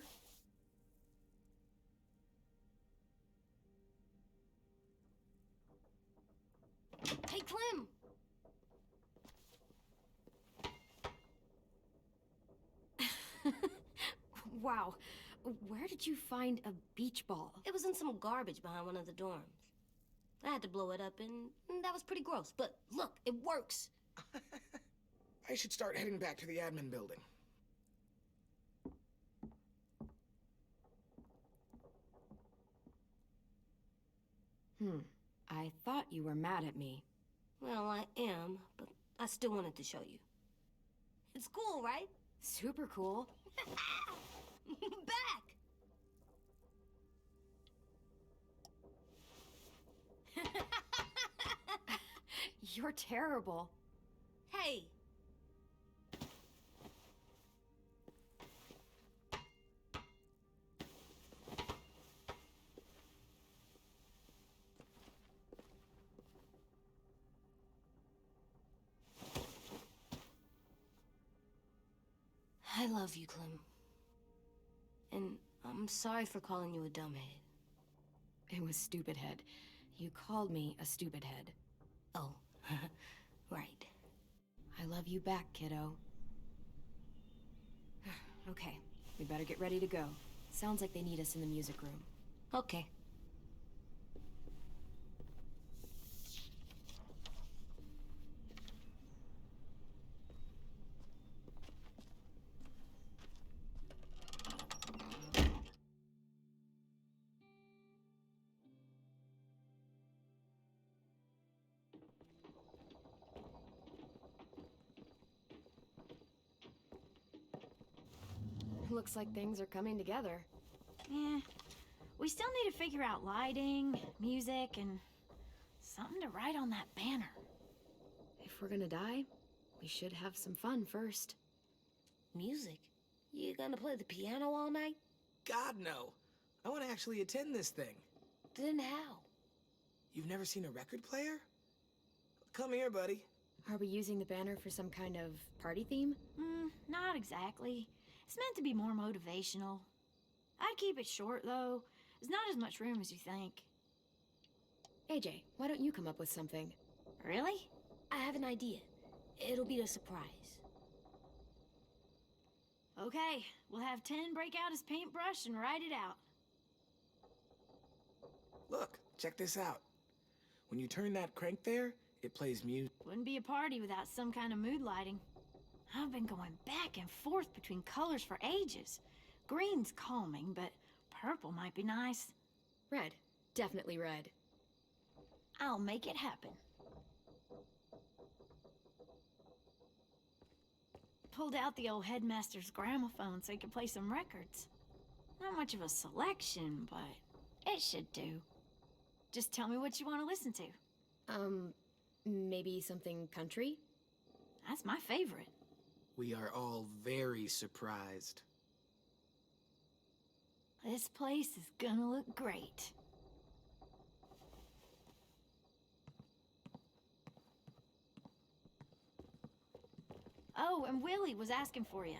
Hey, Clem! Wow. Where did you find a beach ball? It was in some garbage behind one of the dorms. I had to blow it up, and that was pretty gross. But look, it works. I should start heading back to the admin building. I thought you were mad at me. Well, I am, but I still wanted to show you. It's cool, right? Super cool. Back! You're terrible. Hey! I love you, Clem. And I'm sorry for calling you a dumbhead. It was stupid head. You called me a stupid head. Oh, right. I love you back, kiddo. Okay, we better get ready to go. Sounds like they need us in the music room. Okay. looks like things are coming together. Yeah, we still need to figure out lighting, music, and something to write on that banner. If we're gonna die, we should have some fun first. Music? You gonna play the piano all night? God, no. I want to actually attend this thing. Then how? You've never seen a record player? Come here, buddy. Are we using the banner for some kind of party theme? Not exactly. It's meant to be more motivational. I'd keep it short, though. There's not as much room as you think. AJ, why don't you come up with something? Really? I have an idea. It'll be a surprise. Okay, we'll have 10 break out his paintbrush and write it out. Look, check this out. When you turn that crank there, it plays music. Wouldn't be a party without some kind of mood lighting. I've been going back and forth between colors for ages. Green's calming, but purple might be nice. Red. Definitely red. I'll make it happen. Pulled out the old headmaster's gramophone so he could play some records. Not much of a selection, but it should do. Just tell me what you want to listen to. Maybe something country? That's my favorite. We are all very surprised. This place is gonna look great. Oh, and Willie was asking for you.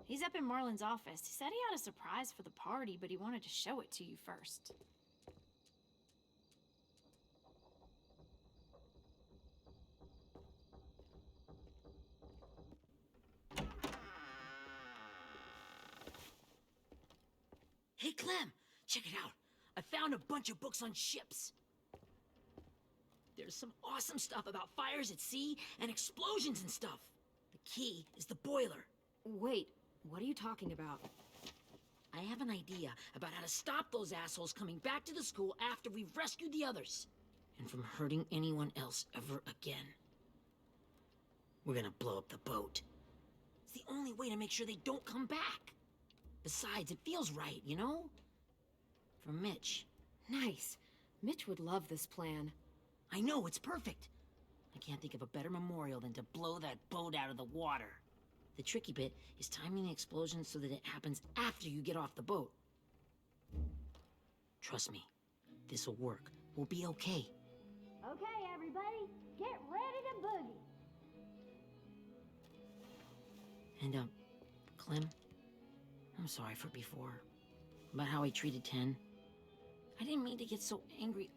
He's up in Marlin's office. He said he had a surprise for the party, but he wanted to show it to you first. Hey, Clem, check it out. I found a bunch of books on ships. There's some awesome stuff about fires at sea and explosions and stuff. The key is the boiler. Wait, what are you talking about? I have an idea about how to stop those assholes coming back to the school after we've rescued the others. And from hurting anyone else ever again. We're gonna blow up the boat. It's the only way to make sure they don't come back. Besides, it feels right, you know? For Mitch. Nice. Mitch would love this plan. I know, it's perfect. I can't think of a better memorial than to blow that boat out of the water. The tricky bit is timing the explosion so that it happens after you get off the boat. Trust me, this'll work. We'll be okay. Okay, everybody, get ready to boogie. And, Clem, I'm sorry for before. About how I treated Ten. I didn't mean to get so angry.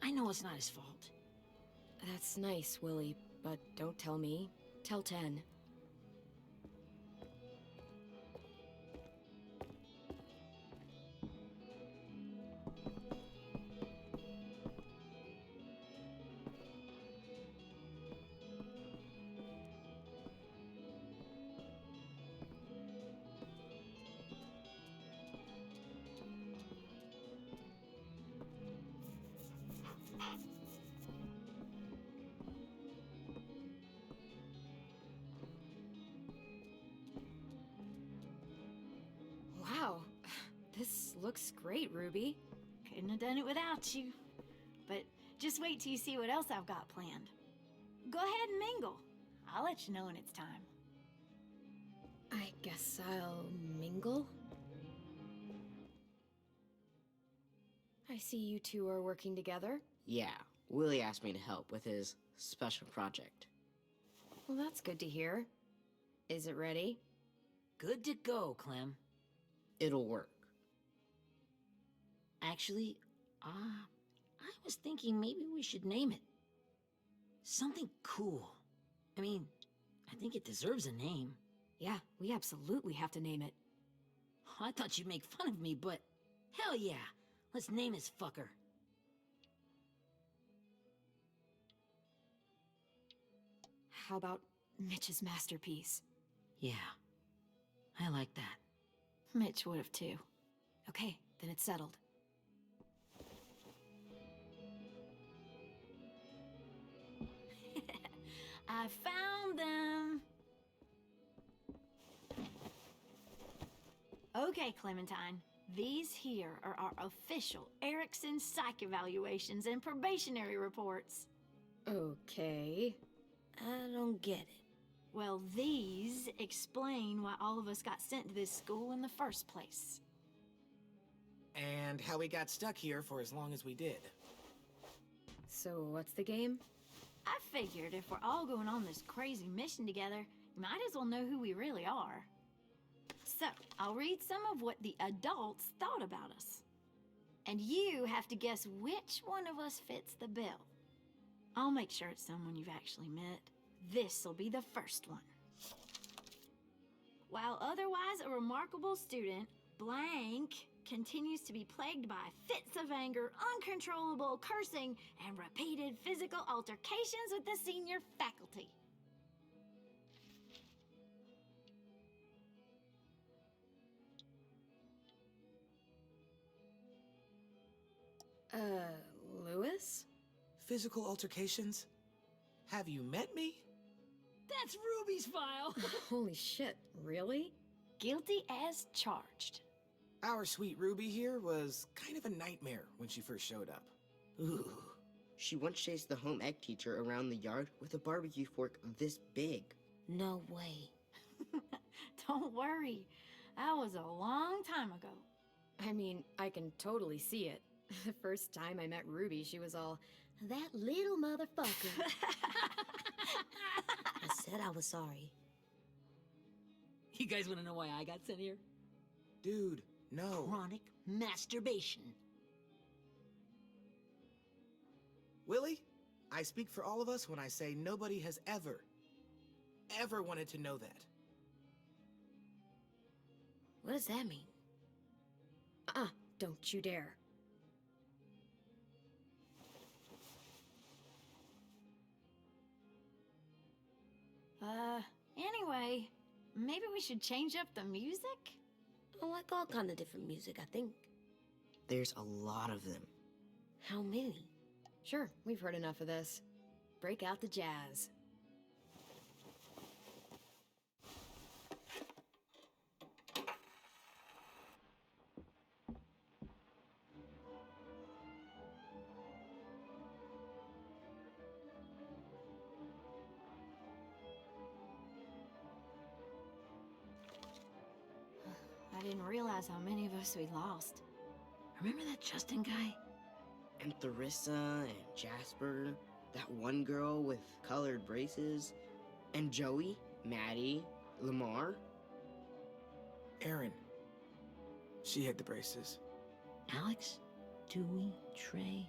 I know it's not his fault. That's nice, Willie, but don't tell me. Tell 10. Wow, this looks great, Ruby. Couldn't have done it without you. But just wait till you see what else I've got planned. Go ahead and mingle. I'll let you know when it's time. I guess I'll mingle? I see you two are working together. Yeah, Willie asked me to help with his special project. Well, that's good to hear. Is it ready? Good to go, Clem. It'll work. Actually, I was thinking maybe we should name it. Something cool. I mean, I think it deserves a name. Yeah, we absolutely have to name it. I thought you'd make fun of me, but hell yeah. Let's name this fucker. How about Mitch's masterpiece? Yeah, I like that. Mitch would have too. Okay, then it's settled. I found them. Okay, Clementine. These here are our official Erickson psych evaluations and probationary reports. Okay. I don't get it. Well, these explain why all of us got sent to this school in the first place. And how we got stuck here for as long as we did. So what's the game? I figured if we're all going on this crazy mission together, you might as well know who we really are. So, I'll read some of what the adults thought about us. And you have to guess which one of us fits the bill. I'll make sure it's someone you've actually met. This'll be the first one. While otherwise a remarkable student, blank continues to be plagued by fits of anger, uncontrollable cursing, and repeated physical altercations with the senior faculty. Lewis? Physical altercations? Have you met me? That's Ruby's file. Holy shit, really? Guilty as charged. Our sweet Ruby here was kind of a nightmare when she first showed up. Ooh. She once chased the home ec teacher around the yard with a barbecue fork this big. No way. Don't worry, that was a long time ago. I mean, I can totally see it. The first time I met Ruby, she was all, that little motherfucker. I said I was sorry. You guys want to know why I got sent here? Dude, no. Chronic masturbation. Willie, I speak for all of us when I say nobody has ever wanted to know that. What does that mean? Don't you dare. Anyway, maybe we should change up the music? I like all kind of different music, I think. There's a lot of them. How many? Sure, we've heard enough of this. Break out the jazz. I didn't realize how many of us we lost. Remember that Justin guy? And Theresa and Jasper, that one girl with colored braces, and Joey, Maddie, Lamar. Erin. She had the braces. Alex, Dewey, Trey,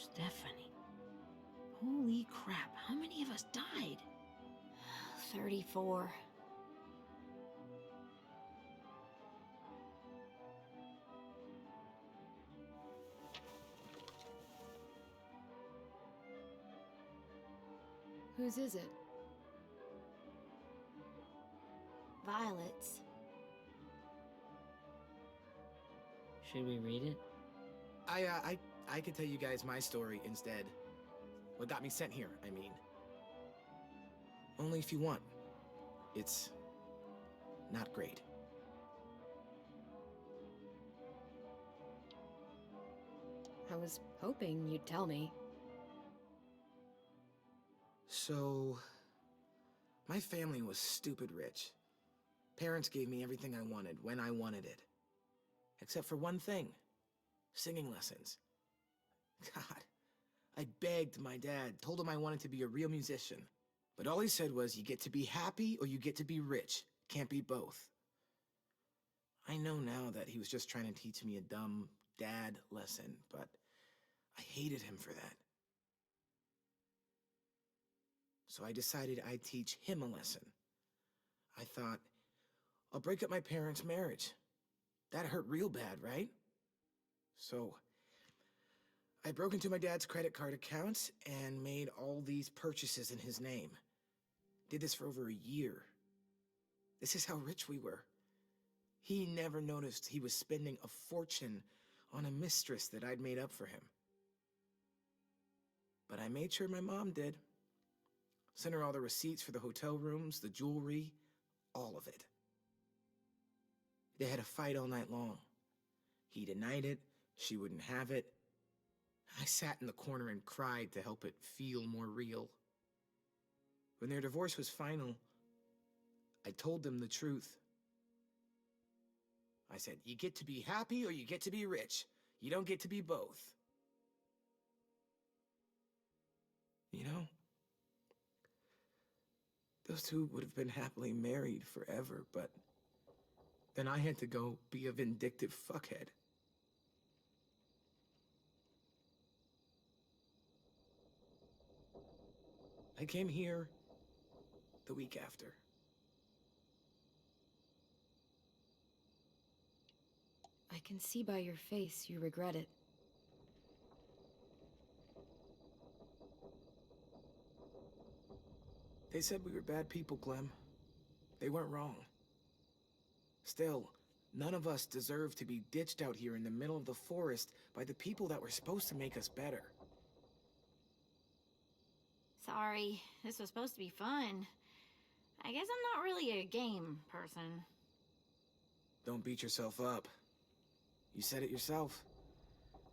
Stephanie. Holy crap, how many of us died? 34. Whose is it? Violet's. Should we read it? I could tell you guys my story instead. What got me sent here, I mean. Only if you want. It's not great. I was hoping you'd tell me. So, my family was stupid rich. Parents gave me everything I wanted when I wanted it. Except for one thing. Singing lessons. God, I begged my dad, told him I wanted to be a real musician. But all he said was, you get to be happy or you get to be rich. Can't be both. I know now that he was just trying to teach me a dumb dad lesson, but I hated him for that. So I decided I'd teach him a lesson. I thought, I'll break up my parents' marriage. That hurt real bad, right? So I broke into my dad's credit card accounts and made all these purchases in his name. Did this for over a year. This is how rich we were. He never noticed he was spending a fortune on a mistress that I'd made up for him. But I made sure my mom did. Sent her all the receipts for the hotel rooms, the jewelry, all of it. They had a fight all night long. He denied it, she wouldn't have it. I sat in the corner and cried to help it feel more real. When their divorce was final, I told them the truth. I said, you get to be happy or you get to be rich. You don't get to be both. You know, those two would have been happily married forever, but then I had to go be a vindictive fuckhead. I came here the week after. I can see by your face you regret it. They said we were bad people, Clem. They weren't wrong. Still, none of us deserve to be ditched out here in the middle of the forest by the people that were supposed to make us better. Sorry, this was supposed to be fun. I guess I'm not really a game person. Don't beat yourself up. You said it yourself.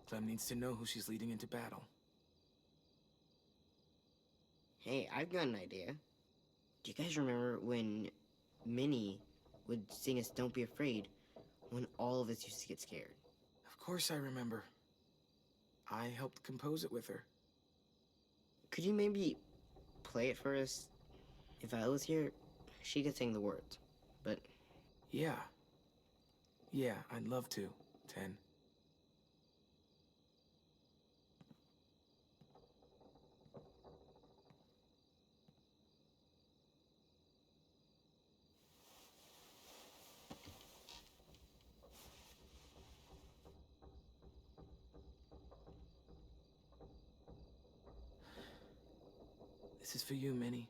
Clem needs to know who she's leading into battle. Hey, I've got an idea. Do you guys remember when Minnie would sing us Don't Be Afraid when all of us used to get scared? Of course I remember. I helped compose it with her. Could you maybe play it for us? If I was here, she could sing the words, but... Yeah. Yeah, I'd love to, Ten. This is for you, Minnie.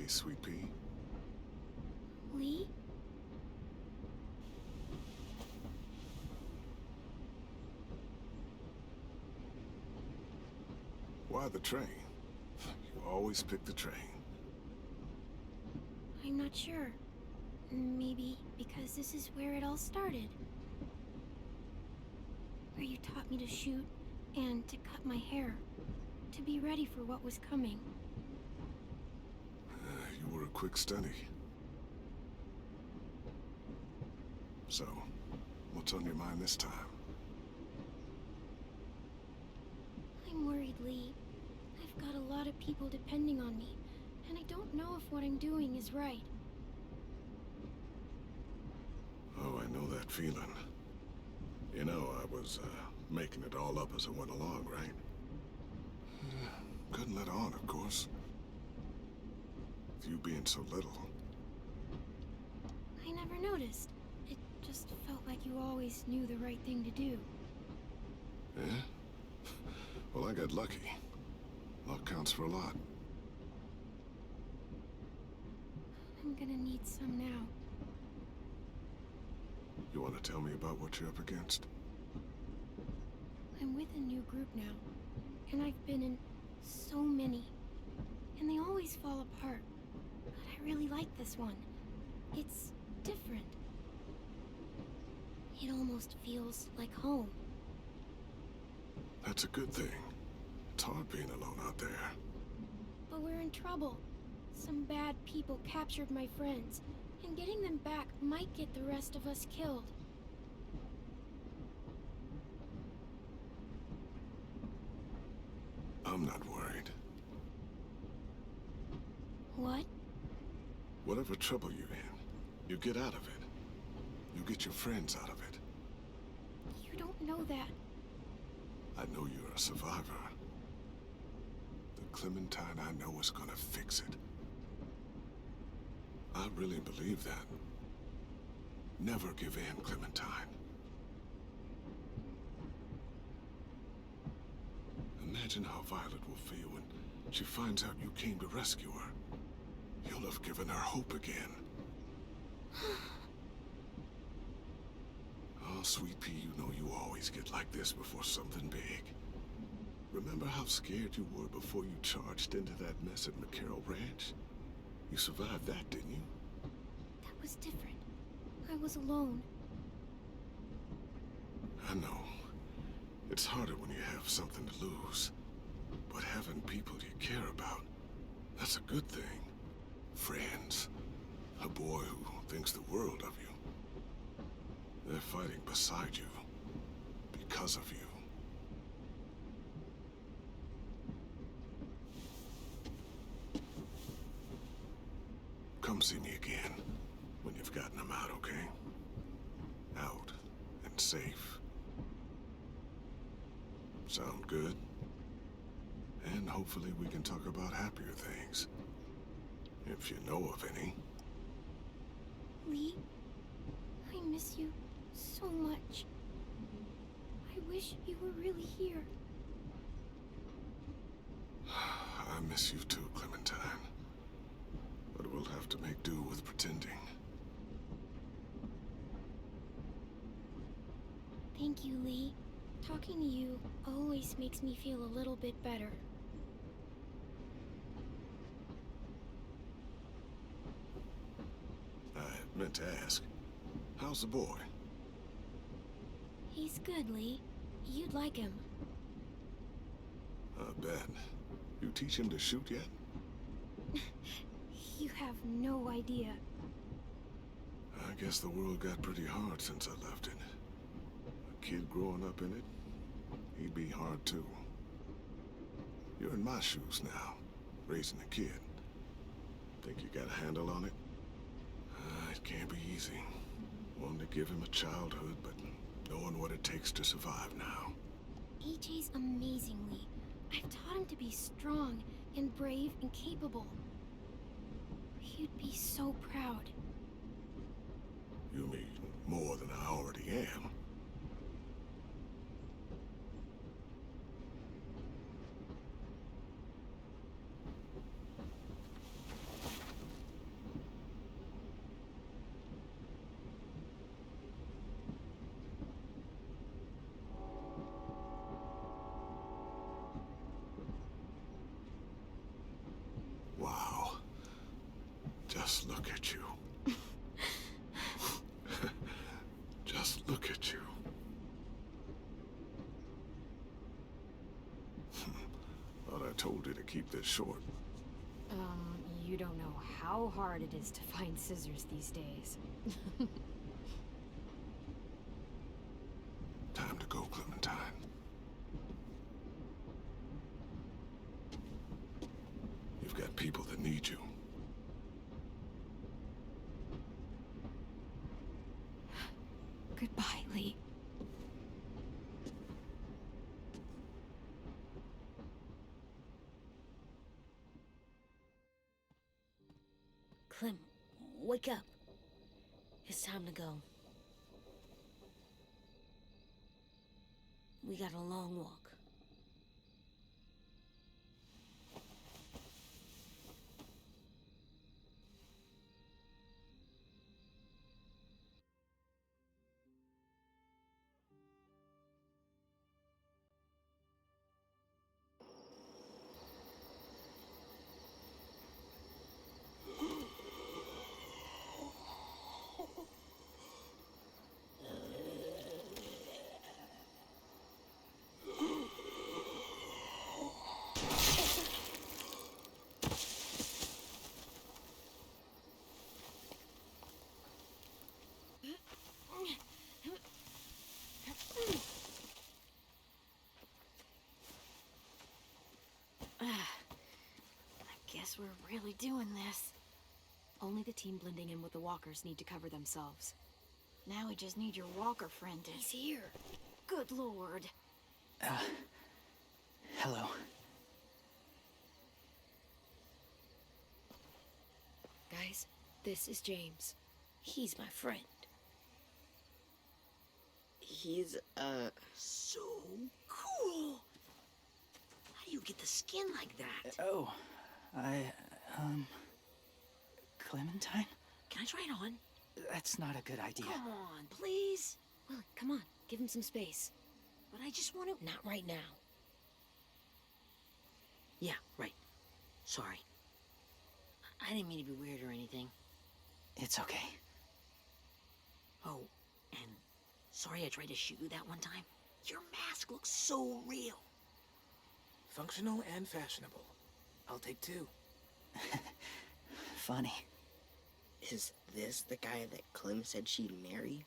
Hey, Sweet Pea. Lee? Why the train? You always pick the train. I'm not sure. Maybe because this is where it all started. Where you taught me to shoot and to cut my hair. To be ready for what was coming. You were a quick study. So, what's on your mind this time? I'm worried, Lee. I've got a lot of people depending on me, and I don't know if what I'm doing is right. Oh, I know that feeling. You know, I was, making it all up as I went along, right? Couldn't let on, of course. With you being so little. I never noticed. It just felt like you always knew the right thing to do. Yeah? Well, I got lucky. Luck counts for a lot. I'm gonna need some now. You want to tell me about what you're up against? I'm with a new group now, and I've been in so many, and they always fall apart. But I really like this one. It's different. It almost feels like home. That's a good thing. It's hard being alone out there. But we're in trouble. Some bad people captured my friends, and getting them back might get the rest of us killed. I'm not worried. What? Whatever trouble you're in, you get out of it. You get your friends out of it. You don't know that. I know you're a survivor. The Clementine I know is gonna fix it. I really believe that. Never give in, Clementine. Imagine how Violet will feel when she finds out you came to rescue her. You'll have given her hope again. Oh, Sweet Pea, you know you always get like this before something big. Remember how scared you were before you charged into that mess at McCarroll Ranch? You survived that, didn't you? That was different. I was alone. I know. It's harder when you have something to lose. But having people you care about, that's a good thing. Friends. A boy who thinks the world of you. They're fighting beside you. Because of you. Come see me again. When you've gotten them out, okay? Out. And safe. Sound good? And hopefully we can talk about happier things. If you know of any. Lee, I miss you so much. I wish you were really here. I miss you too, Clementine. But we'll have to make do with pretending. Thank you, Lee. Talking to you always makes me feel a little bit better. I meant to ask, how's the boy? He's good, Lee. You'd like him. I bet. You teach him to shoot yet? You have no idea. I guess the world got pretty hard since I left it. A kid growing up in it, he'd be hard too. You're in my shoes now, raising a kid. Think you got a handle on it? It can't be easy. Wanting to give him a childhood, but knowing what it takes to survive now. AJ's amazing, Lee. I've taught him to be strong and brave and capable. He'd be so proud. You mean more than I already am? look at you. Just look at you. Thought I told you to keep this short. You don't know how hard it is to find scissors these days. Time to go, Clementine. You've got people that need you. Goodbye, Lee. Clem, wake up. It's time to go. We got a long walk. I guess we're really doing this. Only the team blending in with the walkers need to cover themselves. Now we just need your walker friend to... He's here. Good lord. Hello. Guys, this is James. He's my friend. He's, So cool. How do you get the skin like that? Oh, Clementine? Can I try it on? That's not a good idea. Come on, please. Well, come on, give him some space. But I just want to... Not right now. Yeah, right. Sorry. I didn't mean to be weird or anything. It's okay. Oh, and sorry I tried to shoot you that one time. Your mask looks so real. Functional and fashionable. I'll take two. Funny. is this the guy that Clem said she'd marry?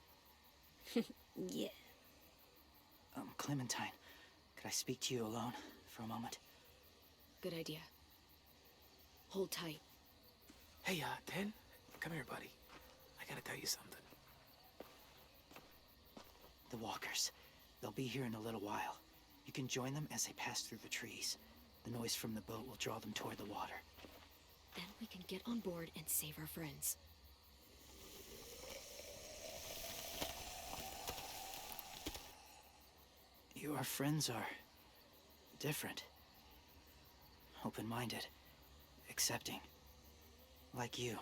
Yeah. Clementine, could I speak to you alone for a moment? Good idea. Hold tight. Hey, Ten, come here, buddy. I gotta tell you something. The walkers. They'll be here in a little while. You can join them as they pass through the trees. The noise from the boat will draw them toward the water. Then we can get on board and save our friends. Your friends are different. Open-minded. Accepting. Like you.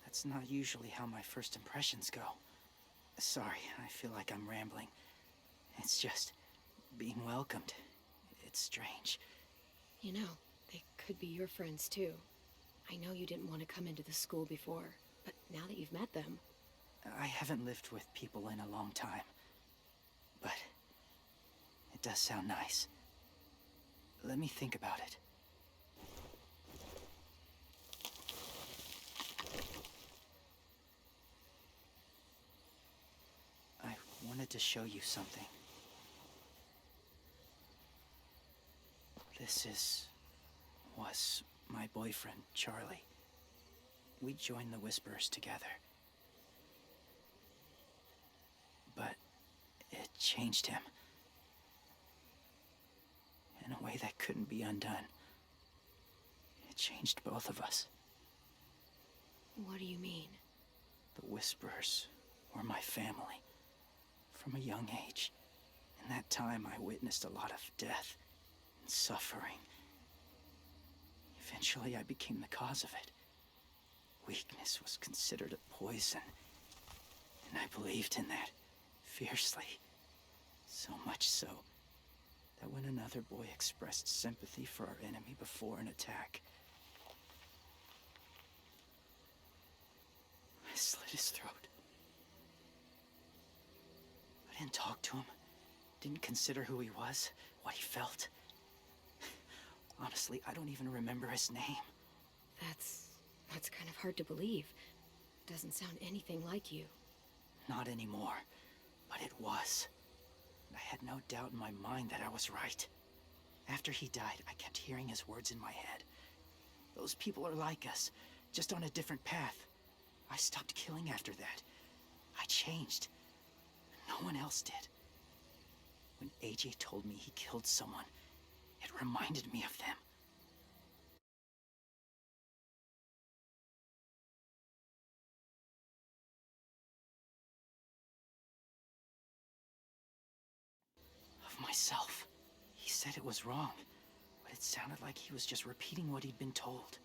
That's not usually how my first impressions go. Sorry, I feel like I'm rambling. It's just being welcomed. It's strange. You know, they could be your friends too. I know you didn't want to come into the school before, but now that you've met them... I haven't lived with people in a long time. But it does sound nice. Let me think about it. I wanted to show you something. Was my boyfriend, Charlie. We joined the Whisperers together. But it changed him. In a way that couldn't be undone. It changed both of us. What do you mean? The Whisperers were my family. From a young age. In that time, I witnessed a lot of death and suffering. Eventually, I became the cause of it. Weakness was considered a poison. And I believed in that fiercely. So much so that when another boy expressed sympathy for our enemy before an attack, slit his throat. I didn't talk to him. Didn't consider who he was, what he felt. Honestly, I don't even remember his name. That's kind of hard to believe. Doesn't sound anything like you. Not anymore, but it was. And I had no doubt in my mind that I was right. After he died, I kept hearing his words in my head. Those people are like us, just on a different path. I stopped killing after that. I changed. No one else did. When AJ told me he killed someone, it reminded me of them. Of myself. He said it was wrong, but it sounded like he was just repeating what he'd been told.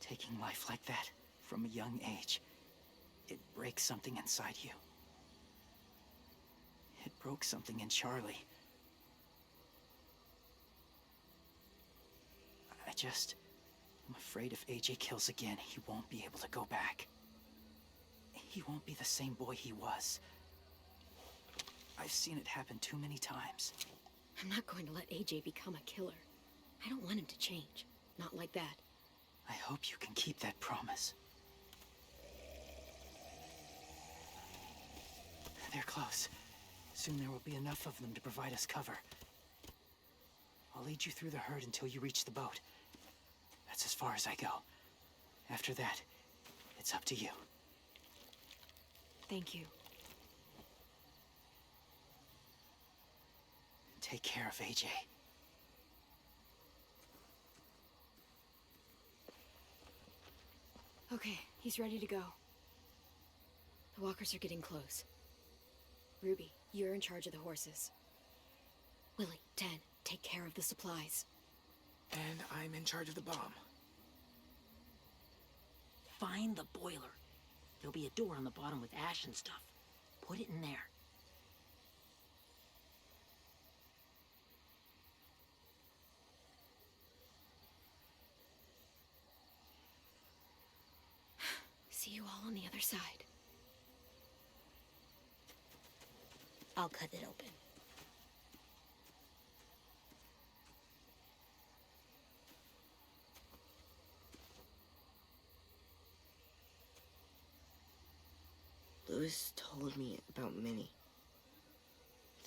Taking life like that, from a young age, it breaks something inside you. It broke something in Charlie. I'm afraid if AJ kills again, he won't be able to go back. He won't be the same boy he was. I've seen it happen too many times. I'm not going to let AJ become a killer. I don't want him to change. Not like that. I hope you can keep that promise. They're close. Soon there will be enough of them to provide us cover. I'll lead you through the herd until you reach the boat. That's as far as I go. After that, it's up to you. Thank you. Take care of AJ. Okay, he's ready to go. The walkers are getting close. Ruby, you're in charge of the horses. Willie, Ted, take care of the supplies. And I'm in charge of the bomb. Find the boiler. There'll be a door on the bottom with ash and stuff. Put it in there. See you all on the other side. I'll cut it open. Lewis told me about Minnie.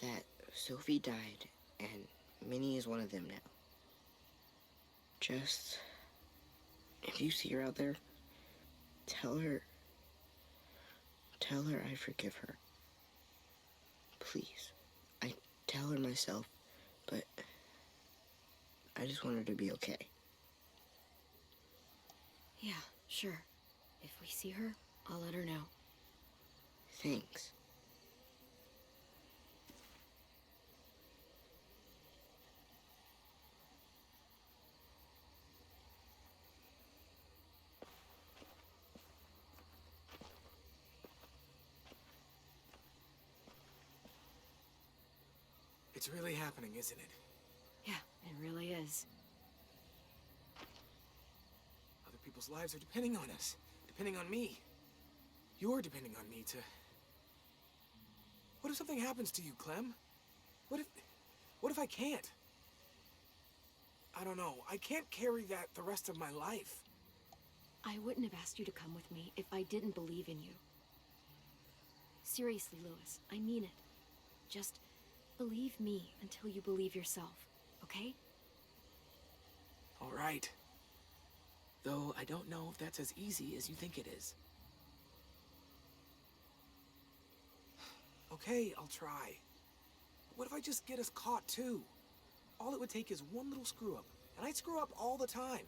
That Sophie died, and Minnie is one of them now. Just, if you see her out there, tell her I forgive her. Please. I tell her myself, but I just want her to be okay. Yeah, sure. If we see her, I'll let her know. Thanks. It's really happening, isn't it? Yeah, it really is. Other people's lives are depending on us. Depending on me. You're depending on me to... What if something happens to you, Clem? What if I can't? I don't know. I can't carry that the rest of my life. I wouldn't have asked you to come with me if I didn't believe in you. Seriously, Lewis, I mean it. Just believe me until you believe yourself, okay? All right. Though I don't know if that's as easy as you think it is. Okay, I'll try. What if I just get us caught too? All it would take is one little screw up, and I'd screw up all the time.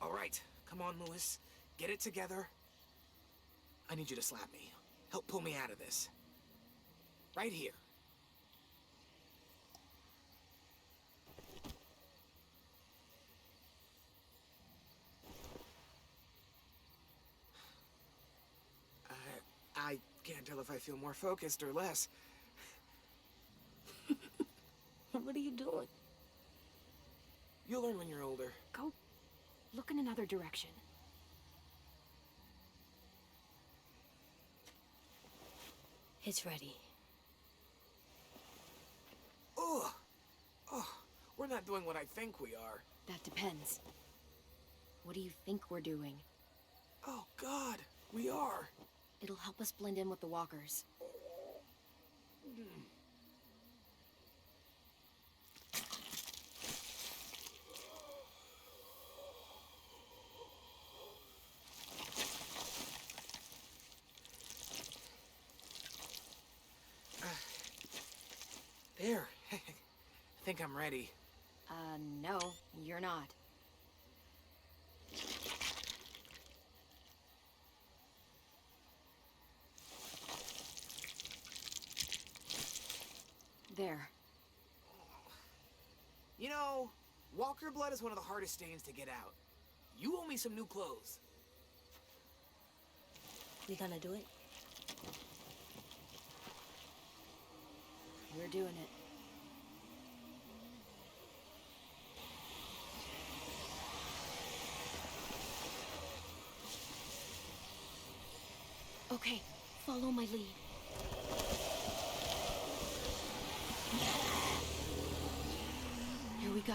All right, come on, Lewis. Get it together. I need you to slap me. Help pull me out of this. Right here. I can't tell if I feel more focused or less. What are you doing? You'll learn when you're older. Go look in another direction. It's ready. Ugh. Oh, we're not doing what I think we are. That depends. What do you think we're doing? Oh, God, we are. It'll help us blend in with the walkers. There. I think I'm ready. No, you're not. There. You know, walker blood is one of the hardest stains to get out. You owe me some new clothes. We gonna do it? We're doing it. Okay, follow my lead. Here we go.